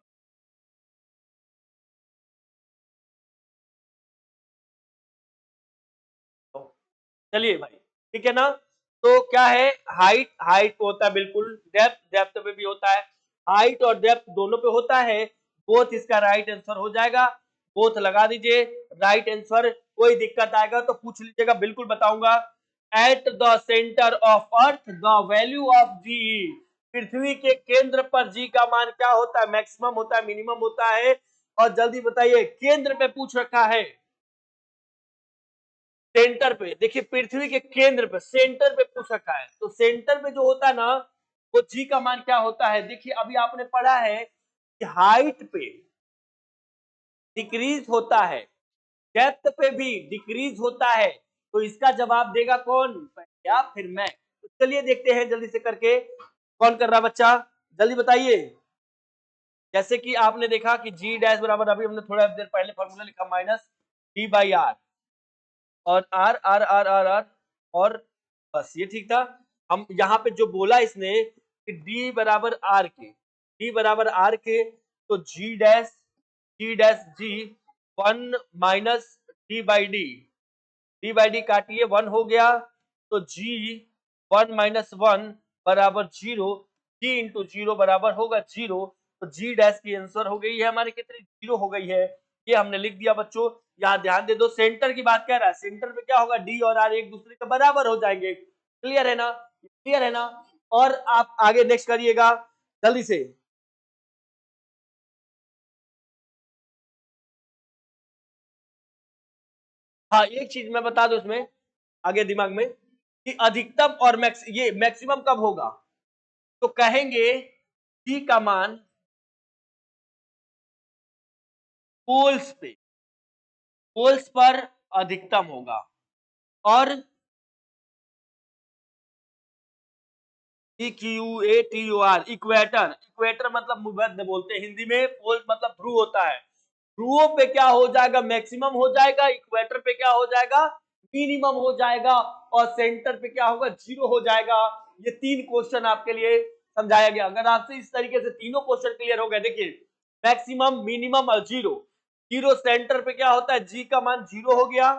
चलिए भाई ठीक है ना। तो क्या है, हाइट हाइट पे होता है बिल्कुल, डेप्थ डेप्थ पे भी होता है, हाइट और डेप्थ दोनों पे होता है। बोथ इसका राइट आंसर हो जाएगा, बोथ लगा दीजिए राइट आंसर। कोई दिक्कत आएगा तो पूछ लीजिएगा, बिल्कुल बताऊंगा। At the centre of earth the value of G, पृथ्वी के केंद्र पर जी का मान क्या होता है, मैक्सिमम होता है, मिनिमम होता है। और जल्दी बताइए, केंद्र पे पूछ रखा है, सेंटर पे। देखिए पृथ्वी के केंद्र पे सेंटर पे पूछ रखा है, तो सेंटर पे जो होता है ना, वो जी का मान क्या होता है। देखिए अभी आपने पढ़ा है कि हाइट पे डिक्रीज होता है, डेप्थ पे भी डिक्रीज होता है। तो इसका जवाब देगा कौन, या फिर मैं। तो चलिए देखते हैं जल्दी से करके, कौन कर रहा बच्चा, जल्दी बताइए। जैसे कि आपने देखा कि जी डैश बराबर, अभी हमने थोड़ा देर पहले फॉर्मूला लिखा, माइनस d/r, और R R R R R, और बस ये ठीक था। हम यहाँ पे जो बोला इसने कि डी बराबर आर के, डी बराबर आर के, तो जी डैश जी 1 - d/d, d/d काटिए 1 हो गया, तो जी 1 - 1 बराबर 0, जी इंटू 0 बराबर होगा 0। तो जी डैश की आंसर हो गई है हमारी कितनी, 0 हो गई है। ये हमने लिख दिया बच्चों। यहाँ ध्यान दे दो, सेंटर की बात कर रहा है, सेंटर पे क्या होगा, डी और आर एक दूसरे के बराबर हो जाएंगे। क्लियर है ना, क्लियर है ना। और आप आगे नेक्स्ट करिएगा जल्दी से। हाँ एक चीज मैं बता दूं इसमें आगे दिमाग में, कि अधिकतम और ये मैक्सिमम कब होगा, तो कहेंगे जी का मान पोल्स पे, पोल्स पर अधिकतम होगा, और EQUATOR, इक्वेटर। इक्वेटर मतलब भूमध्य बोलते हैं हिंदी में, पोल मतलब ध्रुव होता है। ध्रुवों पे क्या हो जाएगा, मैक्सिमम हो जाएगा, इक्वेटर पे क्या हो जाएगा, मिनिमम हो जाएगा, और सेंटर पे क्या होगा, जीरो हो जाएगा। ये 3 क्वेश्चन आपके लिए समझाया गया। अगर आपसे इस तरीके से तीनों क्वेश्चन क्लियर हो गए, देखिए मैक्सिमम, मिनिमम और जीरो। जीरो सेंटर पे क्या होता है, जी का मान जीरो हो गया,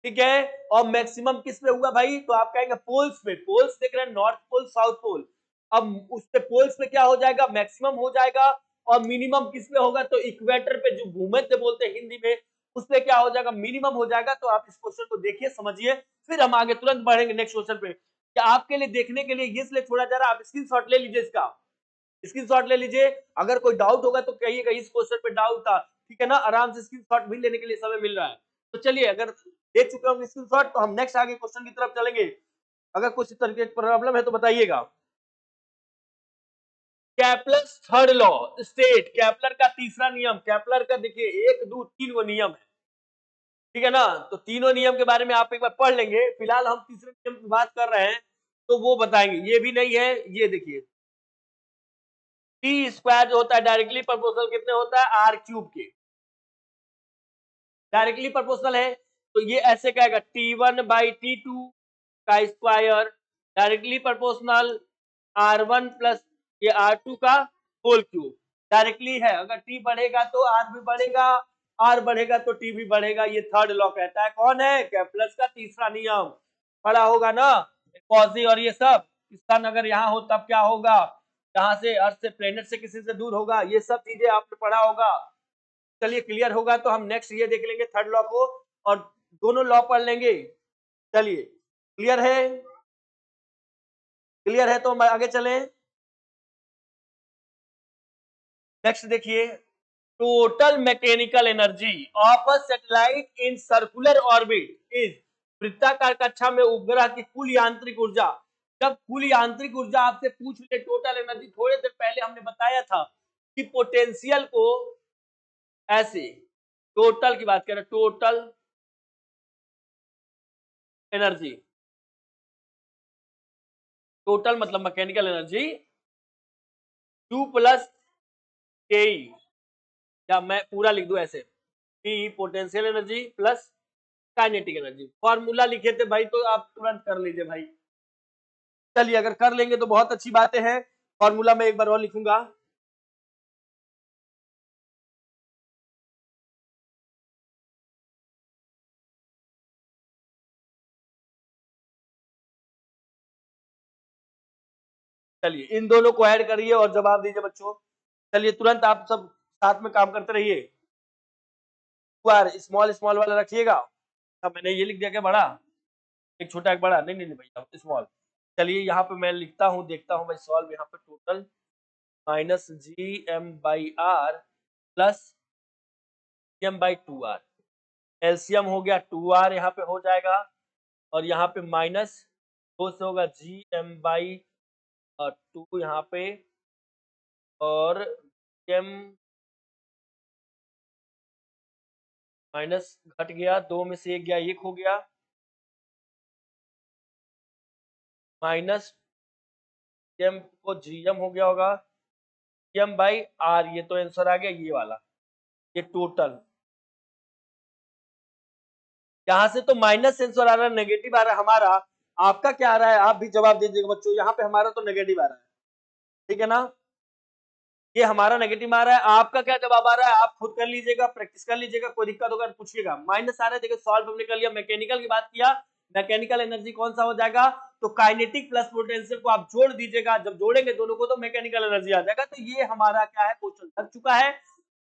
ठीक है। और मैक्सिमम किस पे हुआ भाई, तो आप कहेंगे पोल्स पे। पोल्स देख रहे हैं, नॉर्थ पोल, साउथ पोल। अब उस पे पोल्स पे क्या हो जाएगा, मैक्सिमम हो जाएगा। और मिनिमम किस पे होगा, तो इक्वेटर पे, जो भूमध्य बोलते हैं हिंदी में, उस पे क्या हो जाएगा, मिनिमम हो जाएगा। तो आप इस क्वेश्चन को देखिए, समझिए, फिर हम आगे तुरंत बढ़ेंगे नेक्स्ट क्वेश्चन पे। क्या आपके लिए देखने के लिए ये इसलिए छोड़ा जा रहा है, आप स्क्रीनशॉट ले लीजिए, इसका स्क्रीनशॉट ले लीजिए। अगर कोई डाउट होगा तो कहिएगा इस क्वेश्चन पे डाउट था, ठीक है ना। आराम से स्क्रीनशॉट भी लेने के लिए समय मिल रहा है। तो चलिए, अगर देख चुके हम स्क्रीनशॉट, तो हम नेक्स्ट आगे क्वेश्चन की तरफ चलेंगे। अगर कुछ तरीके की प्रॉब्लम है तो बताइएगा। Kepler's third law state, Kepler का तीसरा नियम, कैप्लर का देखिए 1 2 3 वो नियम है, ठीक है ना। तो तीनों नियम के बारे में आप एक बार पढ़ लेंगे। फिलहाल हम तीसरे नियम की बात कर रहे हैं, तो वो बताएंगे। ये भी नहीं है, ये देखिए टी स्क्वायर जो होता है डायरेक्टली प्रोपोर्शनल कितने होता है, आर क्यूब के। डायरेक्टली प्रोपोर्शनल है तो ये ऐसे कहेगा T1/T2 का square directly proportional R1 plus ये R2 का होल क्यूब। डायरेक्टली है, अगर T बढ़ेगा तो R भी बढ़ेगा, R बढ़ेगा तो T भी बढ़ेगा। ये थर्ड लॉ कहता है। कौन है, कैप्लस का तीसरा नियम। पढ़ा होगा ना, कॉजी और ये सब। सन अगर यहाँ हो तब क्या होगा, यहाँ से अर्थ से, प्लेनेट से किसी से दूर होगा, ये सब चीजें आपने पढ़ा होगा। चलिए क्लियर होगा तो हम नेक्स्ट ये देख लेंगे थर्ड लॉ को, और दोनों लॉ पढ़ लेंगे। चलिए क्लियर है, क्लियर है तो हम आगे चलें। नेक्स्ट देखिए, total mechanical energy of a satellite in circular orbit is, वृत्ताकार कक्षा में उपग्रह की कुल यांत्रिक ऊर्जा। जब कुल यांत्रिक ऊर्जा आपसे पूछ ले, टोटल एनर्जी, थोड़े देर पहले हमने बताया था कि पोटेंशियल को ऐसे, टोटल की बात करें, टोटल एनर्जी, टोटल मतलब मैकेनिकल एनर्जी Q प्लस के, या मैं पूरा लिख दूं ऐसे, P potential energy plus kinetic energy. Formula लिखे थे भाई, तो आप तुरंत कर लीजिए भाई। चलिए अगर कर लेंगे तो बहुत अच्छी बातें हैं। फॉर्मूला में एक बार और लिखूंगा। चलिए इन दोनों को ऐड करिए और जवाब दीजिए बच्चों। चलिए तुरंत आप सब साथ में काम करते रहिए। स्मॉल स्मॉल वाला रखिएगा। अब मैंने ये लिख दिया क्या बड़ा, एक छोटा एक बड़ा, नहीं नहीं नहीं भैया स्मॉल। चलिए यहाँ पे मैं लिखता हूँ, देखता हूँ भाई सॉल्व। यहाँ पे total minus GM/R plus GM/2R, LCM हो गया 2R यहाँ पे हो जाएगा, और यहाँ पे माइनस 2 से होगा GM/2 यहाँ पे, और GM माइनस घट गया, 2 में से 1 गया, 1 हो गया, माइनस GM को GM हो गया होगा, GM/R, ये तो आंसर आ गया ये वाला। ये टोटल यहाँ से तो माइनस आंसर आ रहा है, नेगेटिव आ रहा है हमारा। आपका क्या आ रहा है, आप भी जवाब दे दीजिएगा बच्चों। यहाँ पे हमारा तो नेगेटिव आ रहा है, ठीक है ना। ये हमारा नेगेटिव आ रहा है, आपका क्या जवाब आ रहा है, आप खुद कर लीजिएगा, प्रैक्टिस कर लीजिएगा, कोई दिक्कत होगा तो पूछिएगा। माइनस आ रहा है, देखिए सॉल्व हमने कर लिया। मैकेनिकल की बात किया, मैकेनिकल एनर्जी कौन सा हो जाएगा, तो काइनेटिक प्लस पोटेंशियल को आप जोड़ दीजिएगा। जब जोड़ेंगे दोनों को तो मैकेनिकल एनर्जी आ जाएगा। तो ये हमारा क्या है, क्वेश्चन लग चुका है।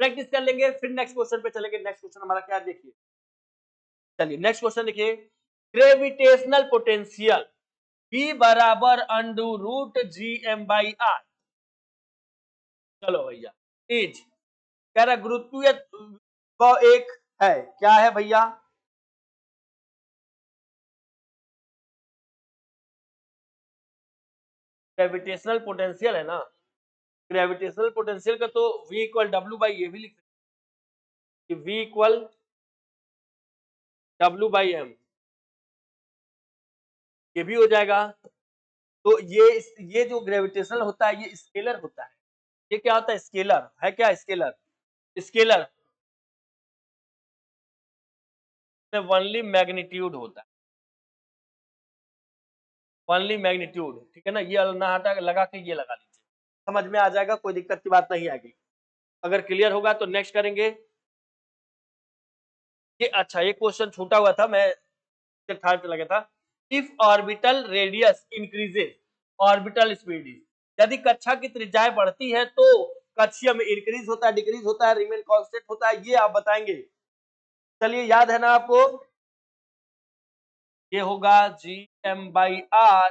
प्रैक्टिस कर लेंगे, फिर नेक्स्ट क्वेश्चन पे चलेंगे। नेक्स्ट क्वेश्चन हमारा क्या देखिए, चलिए नेक्स्ट क्वेश्चन देखिए, ग्रेविटेशनल पोटेंशियल V बराबर √GM/R। चलो भैया, इज कह रहा गुरुत्वीय वो एक है, क्या है भैया, ग्रेविटेशनल पोटेंशियल है ना। ग्रेविटेशनल पोटेंशियल का तो V इक्वल W/, ये भी लिख सकते हैं, V इक्वल W/M, ये भी हो जाएगा। तो ये जो ग्रेविटेशनल होता है ये स्केलर होता है। ये क्या होता है? स्केलर है। क्या स्केलर? स्केलर में ओनली मैग्नीट्यूड होता है, ओनली मैग्नीट्यूड। ठीक है ना? ये ना हटा लगा के ये लगा लीजिए, समझ में आ जाएगा, कोई दिक्कत की बात नहीं आएगी। अगर क्लियर होगा तो नेक्स्ट करेंगे। ये अच्छा, ये क्वेश्चन छूटा हुआ था, मैं थर्ड पे लगा था। If orbital radius increases orbital speed is, यदि कक्षा की त्रिज्याएं बढ़ती है तो कक्षीय में इंक्रीज होता है, डिक्रीज होता है, रिमेन कांस्टेंट होता है, ये आप बताएंगे। चलिए, याद है ना आपको? ये होगा Gm/r,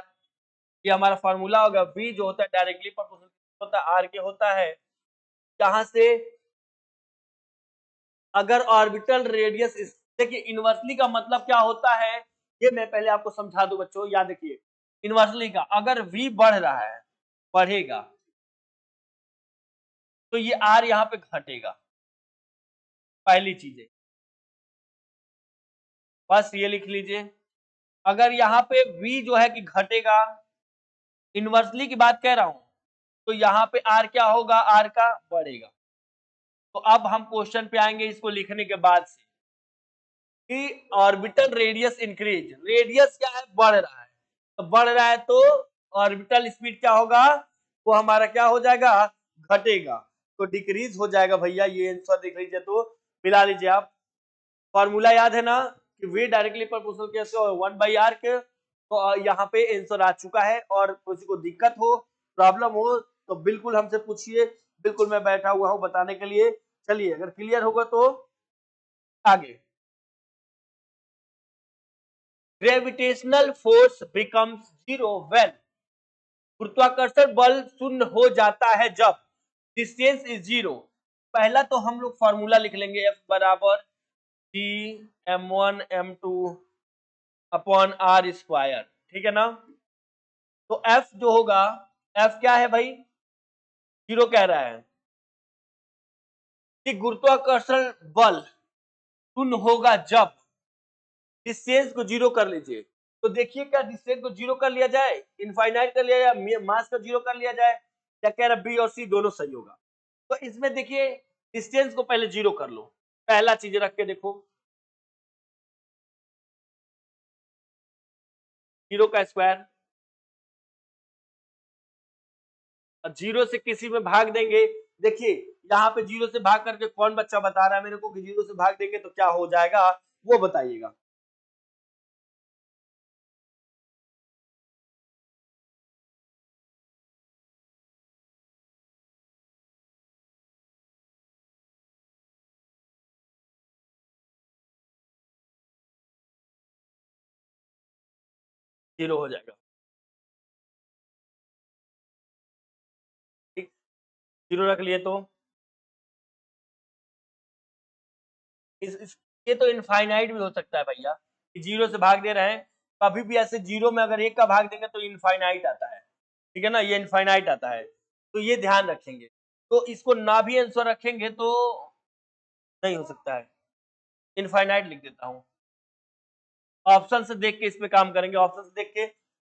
ये हमारा फॉर्मूला होगा। v जो होता है डायरेक्टली प्रोपोर्शनल होता है r के होता है। यहां से अगर ऑर्बिटल रेडियस, देखिए इनवर्सली का मतलब क्या होता है, ये मैं पहले आपको समझा दूं बच्चों, याद रखिए। इनवर्सली का अगर v बढ़ रहा है, बढ़ेगा, तो ये r यहाँ पे घटेगा। पहली चीज है, बस ये लिख लीजिए। अगर यहाँ पे v जो है कि घटेगा, इनवर्सली की बात कह रहा हूं, तो यहाँ पे r क्या होगा? r का बढ़ेगा। तो अब हम क्वेश्चन पे आएंगे इसको लिखने के बाद से कि ऑर्बिटल रेडियस इंक्रीज, रेडियस क्या है? बढ़ रहा है, तो बढ़ रहा है तो ऑर्बिटल स्पीड क्या होगा? वो हमारा क्या हो जाएगा? घटेगा, तो डिक्रीज हो जाएगा। भैया ये आंसर देख लीजिए, तो मिला लीजिए आप। फॉर्मूला याद है ना कि v डायरेक्टली प्रोपोर्शनल कैसे हो 1/r के। तो यहाँ पे आंसर आ चुका है, और किसी को दिक्कत हो, प्रॉब्लम हो तो बिल्कुल हमसे पूछिए, बिल्कुल मैं बैठा हुआ हूँ बताने के लिए। चलिए, अगर क्लियर होगा तो आगे। Gravitational force becomes zero when, गुरुत्वाकर्षण बल शून्य हो जाता है जब डिस्टेंस इज जीरो। पहला तो हम लोग फॉर्मूला लिख लेंगे, F बराबर Gm1m2 अपॉन r स्क्वायर। ठीक है ना? तो F जो होगा, F क्या है भाई? जीरो कह रहा है कि गुरुत्वाकर्षण बल शून्य होगा जब, डिस्टेंस को जीरो कर लीजिए। तो देखिए, क्या डिस्टेंस को जीरो कर लिया जाए, इनफाइनाइट कर लिया जाए, या मास को जीरो कर लिया जाए, या कह रहा बी और सी दोनों सही होगा। तो इसमें देखिए, डिस्टेंस को पहले जीरो कर लो, पहला चीज रख के देखो, जीरो का स्क्वायर, जीरो से किसी में भाग देंगे। देखिए, यहाँ पे जीरो से भाग करके कौन बच्चा बता रहा है मेरे को कि जीरो से भाग देंगे तो क्या हो जाएगा, वो बताइएगा। जीरो हो जाएगा। ठीक, जीरो रख लिए तो ये तो इनफाइनाइट भी हो सकता है भैया, कि जीरो से भाग दे रहे हैं, कभी भी ऐसे जीरो में अगर एक का भाग देंगे तो इनफाइनाइट आता है। ठीक है ना? ये इनफाइनाइट आता है, तो ये ध्यान रखेंगे। तो इसको ना भी आंसर रखेंगे तो नहीं हो सकता है, इनफाइनाइट लिख देता हूं। ऑप्शन से देख के इस पे काम करेंगे, ऑप्शन से देख के।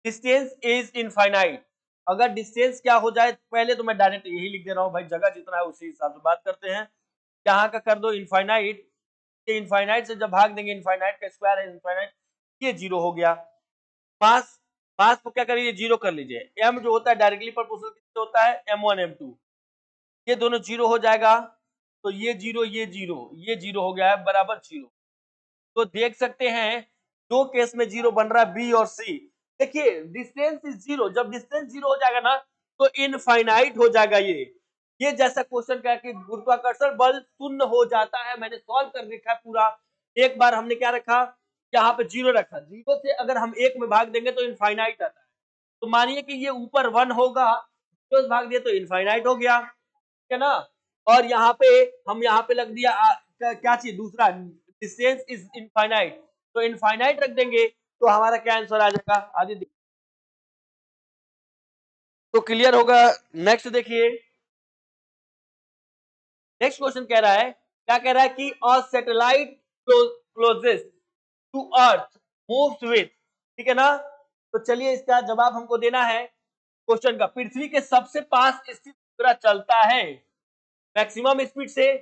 डिस्टेंस इज इनफाइनाइट, अगर डिस्टेंस क्या हो जाए, पहले तो मैं डायरेक्ट यही लिख दे रहा हूँ भाई, जगह जितना है उसी हिसाब से बात करते हैं। यहाँ का कर दो इनफाइनाइट, इनफाइनाइट से जब भाग देंगे, इनफाइनाइट का स्क्वायर है इनफाइनाइट, ये जीरो हो गया। मास, मास को क्या करिए, जीरो कर लीजिए। m जो होता है डायरेक्टली प्रोपोर्शनल किससे होता है? m1 m2, ये दोनों जीरो हो जाएगा, तो ये जीरो, ये जीरो, ये जीरो हो गया है, बराबर जीरो। तो देख सकते हैं दो केस में जीरो बन रहा है, बी और सी। देखिए, डिस्टेंस इज जीरो, जब डिस्टेंस जीरो हो जाएगा ना तो इनफाइनाइट हो जाएगा। ये जैसा क्वेश्चन क्या कि गुरुत्वाकर्षण बल शून्य हो जाता है, मैंने सॉल्व कर रखा है पूरा। एक बार हमने क्या रखा, यहाँ पे जीरो रखा, जीरो से अगर हम एक में भाग देंगे तो इनफाइनाइट आता है। तो मानिए कि ये ऊपर वन होगा, जीरो से भाग दिया तो इनफाइनाइट हो गया। ठीक है ना? और यहाँ पे हम यहाँ पे लग दिया क्या चीज दूसरा, डिस्टेंस इज इनफाइनाइट, तो इनफाइनाइट रख देंगे तो हमारा क्या आंसर आ जाएगा आगे। तो क्लियर होगा। नेक्स्ट देखिए, नेक्स्ट क्वेश्चन कह रहा है, क्या कह रहा है कि a satellite closest to earth moves with, ठीक है ना? तो चलिए, इसका जवाब हमको देना है क्वेश्चन का, पृथ्वी के सबसे पास स्थित उपग्रह चलता है मैक्सिमम स्पीड से।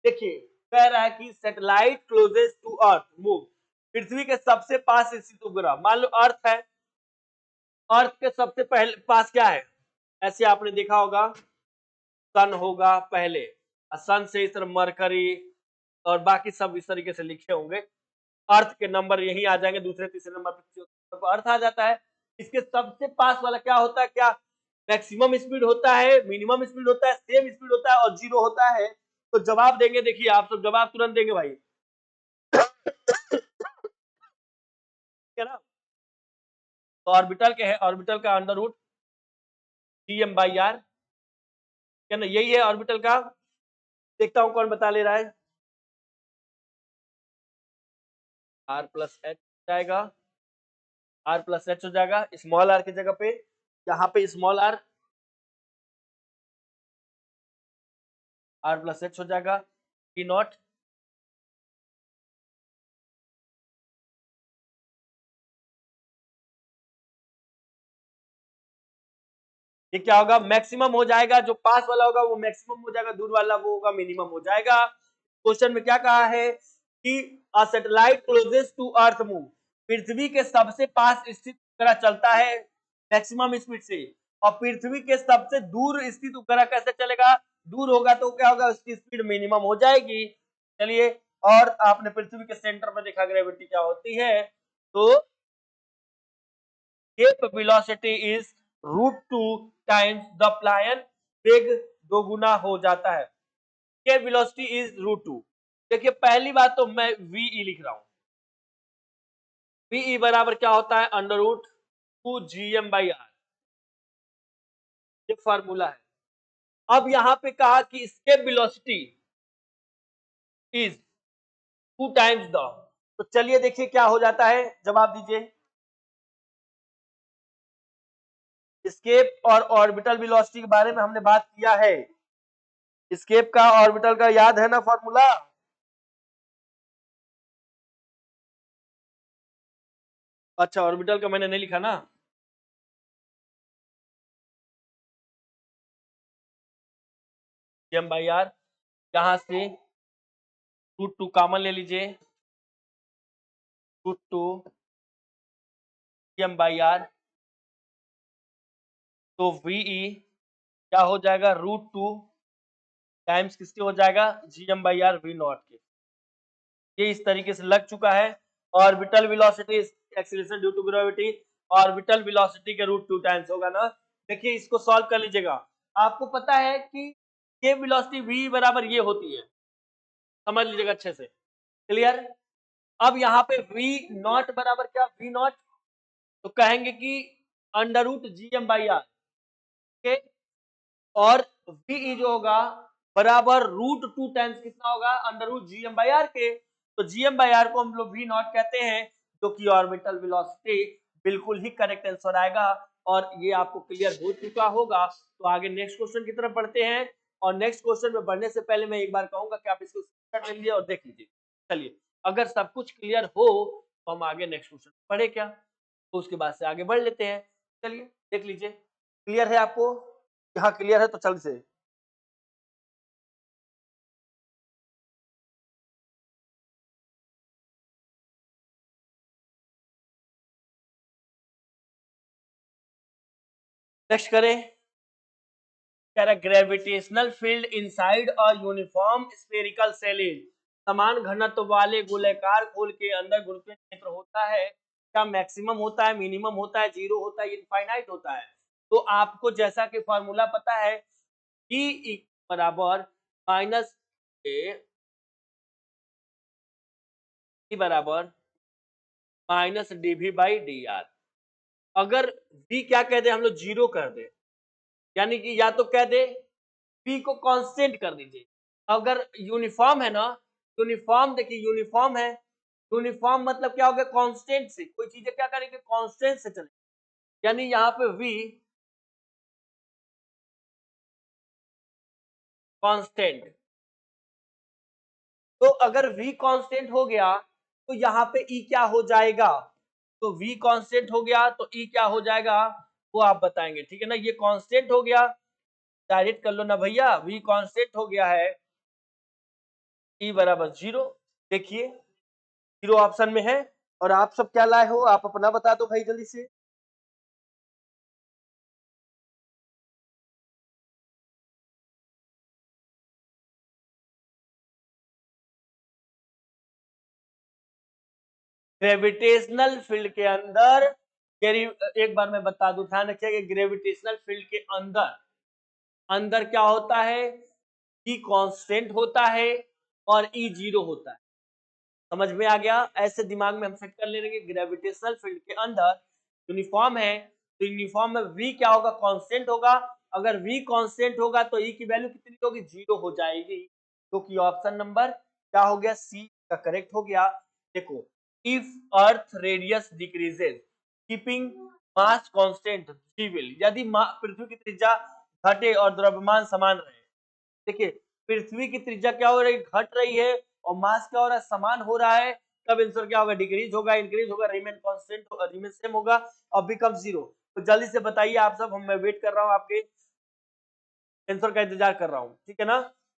देखिए कह रहा है कि satellite closest to earth move, पृथ्वी के सबसे पास स्थित उपग्रह, मान लो अर्थ है, अर्थ के सबसे पहले पास क्या है, ऐसे आपने देखा होगा सन होगा पहले, सन से इस तरह मरकरी और बाकी सब इस तरीके से लिखे होंगे, अर्थ के नंबर यही आ जाएंगे, दूसरे तीसरे नंबर पर अर्थ आ जाता है। इसके सबसे पास वाला क्या होता है, क्या मैक्सिमम स्पीड होता है, मिनिमम स्पीड होता है, सेम स्पीड होता है और जीरो होता है। तो जवाब देंगे, देखिए आप सब जवाब तुरंत देंगे भाई है ना। तो ऑर्बिटल के है, ऑर्बिटल का अंडर रूट GM/r, क्या ना, यही है ऑर्बिटल का। देखता हूं कौन बता ले रहा है। r+h जाएगा, r+h हो जाएगा, स्मॉल r की जगह पे, यहाँ पे स्मॉल r+h हो जाएगा, P0। ये क्या होगा, मैक्सिमम हो जाएगा, जो पास वाला होगा वो मैक्सिमम हो जाएगा, दूर वाला वो होगा मिनिमम हो जाएगा। क्वेश्चन में क्या कहा है कि a satellite closest to earth move, पृथ्वी के सबसे पास स्थित उपग्रह चलता है मैक्सिमम स्पीड से, और पृथ्वी के सबसे दूर स्थित उपग्रह कैसे चलेगा, दूर होगा तो क्या होगा, उसकी स्पीड मिनिमम हो जाएगी। चलिए, और आपने पृथ्वी के सेंटर में देखा ग्रेविटी क्या होती है, तो F velocity is √2 times the प्लायन, वेग दोगुना हो जाता है। के वेलोसिटी इज √2। देखिए पहली बात तो मैं वी लिख रहा हूं, वी बराबर क्या होता है, √2 GM/r, ये फार्मूला है। अब यहां पे कहा कि escape velocity is 2 times the, तो चलिए देखिए क्या हो जाता है, जवाब दीजिए। स्केप और ऑर्बिटल वेलोसिटी के बारे में हमने बात किया है, स्केप का ऑर्बिटल का याद है ना फॉर्मूला। अच्छा ऑर्बिटल का मैंने नहीं लिखा ना, GM/r, यहां से √2 कॉमन ले लीजिए, √2 GM/r, तो VE क्या हो जाएगा, √2 टाइम्स किसके हो जाएगा, GM/r V0 के। ये इस तरीके से लग चुका है। Orbital velocity acceleration due to gravity, orbital velocity के √2 टाइम्स होगा ना। देखिए इसको सॉल्व कर लीजिएगा, आपको पता है कि ये वेलोसिटी v बराबर ये होती है, समझ लीजिएगा अच्छे से, क्लियर। अब यहाँ पे V0 बराबर क्या, V0 तो कहेंगे कि √GM/r के, और VE जो होगा बराबर √2 टाइम्स कितना होगा, √GM/r के। तो GM/r को हम लोग V0 कहते हैं, जो कि ऑर्बिटल वेलोसिटी, बिल्कुल ही करेक्ट आंसर आएगा। और ये आपको क्लियर हो चुका होगा। तो आगे नेक्स्ट क्वेश्चन की तरफ बढ़ते हैं, और नेक्स्ट क्वेश्चन में बढ़ने से पहले मैं एक बार कहूंगा कि आप इसको स्क्रीनशॉट ले लीजिए और देख लीजिए। चलिए, अगर सब कुछ क्लियर हो तो हम आगे नेक्स्ट क्वेश्चन पढ़े क्या, तो उसके बाद से आगे बढ़ लेते हैं। चलिए देख लीजिए, क्लियर है आपको, हाँ क्लियर है तो चल से नेक्स्ट करें। कह रहा gravitational field inside a uniform spherical shell is, समान घनत्व वाले गोलाकार खोल के अंदर गुरुत्वीय क्षेत्र होता है, क्या मैक्सिमम होता है, मिनिमम होता है, जीरो होता है, इनफाइनाइट होता है। तो आपको जैसा कि फॉर्मूला पता है, E बराबर माइनस E बराबर -dV/dr। अगर V क्या कह दे, हम लोग जीरो कर दे, यानी कि या तो कह दे P को कांस्टेंट कर दीजिए। अगर यूनिफॉर्म है ना, यूनिफॉर्म देखिए यूनिफॉर्म है, यूनिफॉर्म मतलब क्या हो गया, कांस्टेंट से कोई चीजें क्या करेंगे, कांस्टेंट से चले, यानी यहाँ पे V कांस्टेंट। तो अगर V कांस्टेंट हो गया तो यहाँ पे E क्या हो जाएगा, तो V कांस्टेंट हो गया तो E क्या हो जाएगा, वो आप बताएंगे, ठीक है ना। ये कांस्टेंट हो गया, डायरेक्ट कर लो ना भैया, v कांस्टेंट हो गया है, e बराबर 0। देखिए 0 ऑप्शन में है, और आप सब क्या लाए हो, आप अपना बता दो भाई जल्दी से। ग्रेविटेशनल फील्ड के अंदर, एक बार मैं बता दूं, ध्यान रखिए, ग्रेविटेशनल फील्ड के अंदर अंदर क्या होता है, ई कांस्टेंट होता है और ई 0 होता है। समझ में आ गया, ऐसे दिमाग में हम सेट कर लेंगे। ग्रेविटेशनल फील्ड के अंदर यूनिफॉर्म है, तो यूनिफॉर्म में वी क्या होगा, कांस्टेंट होगा। अगर वी कांस्टेंट होगा तो ई की वैल्यू कितनी होगी, 0 हो जाएगी, क्योंकि ऑप्शन नंबर क्या हो गया, सी का करेक्ट हो गया। देखो, if earth radius decreases keeping mass constant ji will, यदि पृथ्वी की त्रिज्या घटे और द्रव्यमान समान रहे। देखिए पृथ्वी की त्रिज्या क्या हो रही, घट रही है, और मास क्या हो रहा है, समान हो रहा है, तब आंसर क्या होगा, डिक्रीज होगा, इंक्रीज होगा, रिमेन कांस्टेंट, रिमेन सेम होगा और बिकम 0। तो जल्दी से बताइए आप सब, मैं वेट कर रहा हूँ, आपके आंसर का इंतजार कर रहा हूँ, ठीक है ना।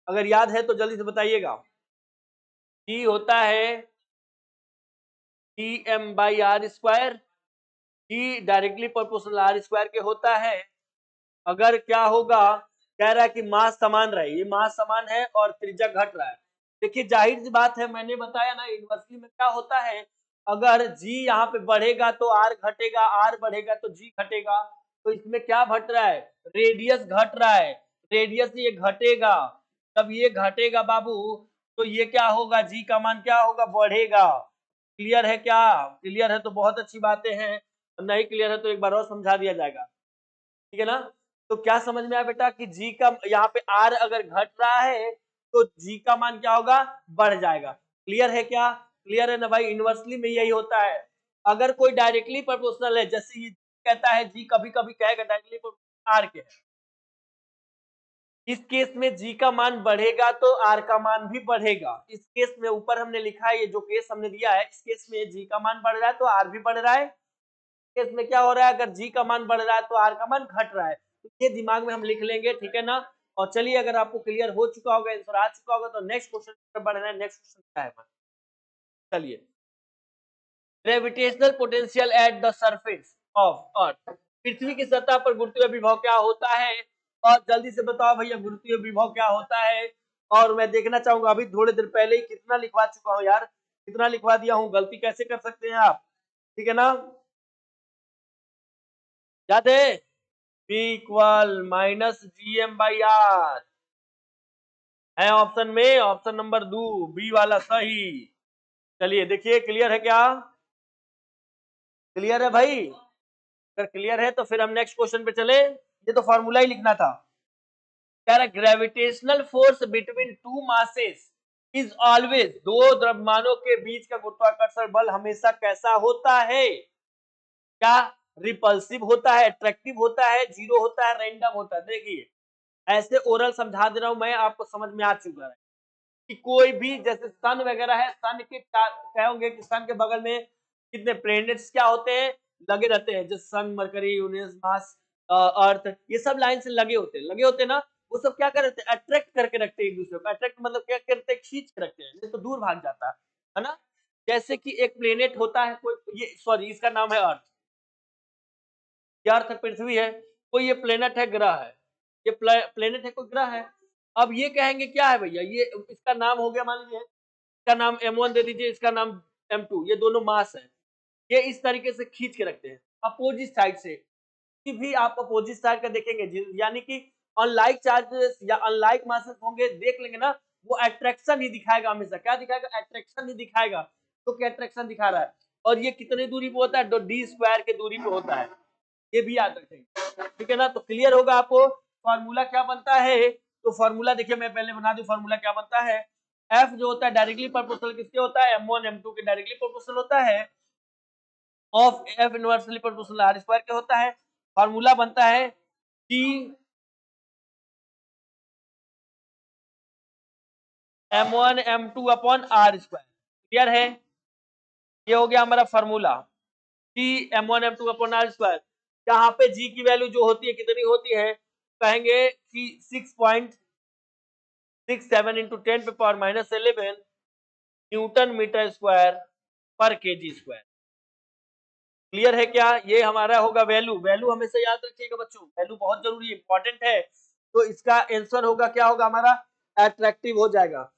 अगर याद है तो जल्दी से बताइएगा। जी होता है T M by R square, G directly proportional R square के होता है। अगर क्या होगा, कह रहा है कि मास समान रहे, ये मास समान है और त्रिज्या घट रहा है। देखिए जाहिर सी बात है, मैंने बताया ना यूनिवर्सिटी में क्या होता है, अगर जी यहाँ पे बढ़ेगा तो आर घटेगा, आर बढ़ेगा तो जी घटेगा। तो इसमें क्या घट रहा है, रेडियस घट रहा है, रेडियस ये घटेगा, तब ये घटेगा बाबू, तो ये क्या होगा, जी का मान क्या होगा, बढ़ेगा। क्लियर है क्या, क्लियर है तो बहुत अच्छी बातें हैं, नहीं क्लियर है तो एक बार और समझा दिया जाएगा, ठीक है ना। तो क्या समझ में आया बेटा कि जी का यहाँ पे आर अगर घट रहा है तो जी का मान क्या होगा, बढ़ जाएगा। क्लियर है क्या, क्लियर है ना भाई, यूनिवर्सली में यही होता है। अगर कोई डायरेक्टली प्रोपोर्शनल है, जैसे ये कहता है जी, कभी कभी कहेगा डायरेक्टली प्रोपोर्शनल आर के है, इस केस में जी का मान बढ़ेगा तो आर का मान भी बढ़ेगा। इस केस में ऊपर हमने लिखा है, ये जो केस हमने दिया है, इस केस में जी का मान बढ़ रहा है तो आर भी बढ़ रहा है। केस में क्या हो रहा है, अगर जी का मान बढ़ रहा है तो आर का मान घट रहा है, तो ये दिमाग में हम लिख लेंगे, ठीक है ना। और चलिए, अगर आपको क्लियर हो चुका होगा, आंसर आ चुका होगा, तो नेक्स्ट क्वेश्चन बढ़ना है। नेक्स्ट क्वेश्चन क्या है हमारा, चलिए, gravitational potential at the surface of earth, पृथ्वी की सतह पर गुरुत्वीय विभव क्या होता है, और जल्दी से बताओ भैया गुरुत्वीय विभव क्या होता है। और मैं देखना चाहूंगा, अभी थोड़ी देर पहले ही कितना लिखवा चुका हूँ यार, कितना लिखवा दिया हूँ, गलती कैसे कर सकते हैं आप, ठीक है ना, याद है, P equal minus G M by R है ऑप्शन में, ऑप्शन नंबर 2 बी वाला सही। चलिए देखिए, क्लियर है क्या, क्लियर है भाई, अगर क्लियर है तो फिर हम नेक्स्ट क्वेश्चन पे चले। ये तो फॉर्मूला ही लिखना था। कह रहा gravitational force between two masses is always, दो द्रव्यमानों के बीच का गुरुत्वाकर्षण बल हमेशा कैसा होता है, क्या रिपल्सिव होता है, अट्रैक्टिव होता है, जीरो होता है, रैंडम होता है। देखिए ऐसे ओरल समझा दे रहा हूं मैं, आपको समझ में आ चुका है कि कोई भी जैसे सन वगैरह है, सन के कहोगे कि सन के बगल में कितने प्लैनेट्स क्या होते हैं, लगे रहते हैं, जैसे सन, मरकरी, यूरेनस, मार्स, अर्थ, ये सब लाइन से लगे होते हैं ना। वो सब क्या करते हैं, अट्रैक्ट करके रखते हैं एक दूसरे को। अट्रैक्ट मतलब क्या करते हैं, खींच के रखते हैं, नहीं तो दूर भाग जाता है ना। जैसे कि एक प्लेनेट होता है कोई, ये सॉरी इसका नाम है अर्थ, ये अर्थ पृथ्वी है, कोई ये प्लेनेट है, ग्रह है, ये प्लेनेट है, कोई ग्रह है। अब ये कहेंगे क्या है भैया, ये इसका नाम हो गया, मान लीजिए इसका नाम M1 दे दीजिए, इसका नाम M2, ये दोनों मास है। ये इस तरीके से खींच के रखते हैं अपोजिट साइड से, भी आप अपोजिट साइड का देखेंगे, यानी कि अनलाइक चार्जेस या अनलाइक मासेस होंगे, देख लेंगे ना, वो अट्रैक्शन ही दिखाएगा हमेशा, क्या दिखाएगा, अट्रैक्शन ही दिखाएगा। तो क्या अट्रैक्शन दिखा रहा है, और ये कितनी दूरी पे होता है, तो डी स्क्वायर के दूरी पे होता है, ये भी याद रखेंगे, ठीक है ना। तो क्लियर होगा आपको फॉर्मूला क्या बनता है। तो फॉर्मूला देखिए, मैं पहले बना दूं, फॉर्मूला क्या बनता है, एफ जो होता है डायरेक्टली प्रोपोर्शनल किसके होता है, M1 M2 के डायरेक्टली प्रोपोर्शनल होता है, of F inversely proportional R square के होता है। फॉर्मूला बनता है T M1 M2 upon R square, clear है, ये हो गया हमारा formula, T M1 M2 upon R square. यहाँ पे जी की वैल्यू जो होती है कितनी होती है, कहेंगे कि 6.67 इंटू 10⁻11 न्यूटन मीटर स्क्वायर पर केजी स्क्वायर। क्लियर है क्या? ये हमारा होगा वैल्यू। वैल्यू हमेशा याद रखिएगा बच्चों, वैल्यू बहुत जरूरी है, इंपॉर्टेंट है। तो इसका आंसर होगा क्या होगा हमारा, अट्रैक्टिव हो जाएगा।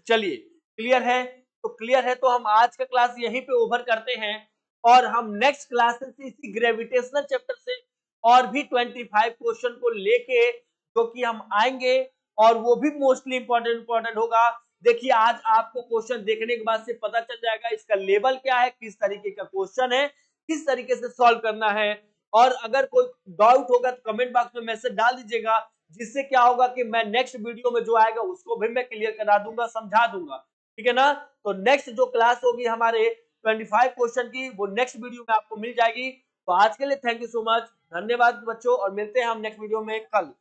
चलिए क्लियर है, तो क्लियर है तो हम आज का क्लास यहीं पे ओवर करते हैं और हम नेक्स्ट क्लास से इसी ग्रेविटेशनल चैप्टर से और भी 25 क्वेश्चन को लेके जो कि हम आएंगे और वो भी मोस्टली इंपॉर्टेंट होगा। देखिए आज आपको क्वेश्चन देखने के बाद से पता चल जाएगा इसका लेवल क्या है, किस तरीके का क्वेश्चन है, किस तरीके से सॉल्व करना है। और अगर कोई डाउट होगा तो कमेंट बॉक्स में मैसेज डाल दीजिएगा, जिससे क्या होगा कि मैं नेक्स्ट वीडियो में जो आएगा उसको भी मैं क्लियर करा दूंगा, समझा दूंगा। ठीक है ना? तो नेक्स्ट जो क्लास होगी हमारे 25 क्वेश्चन की, वो नेक्स्ट वीडियो में आपको मिल जाएगी। तो आज के लिए थैंक यू सो मच, धन्यवाद बच्चों, और मिलते हैं हम नेक्स्ट वीडियो में कल।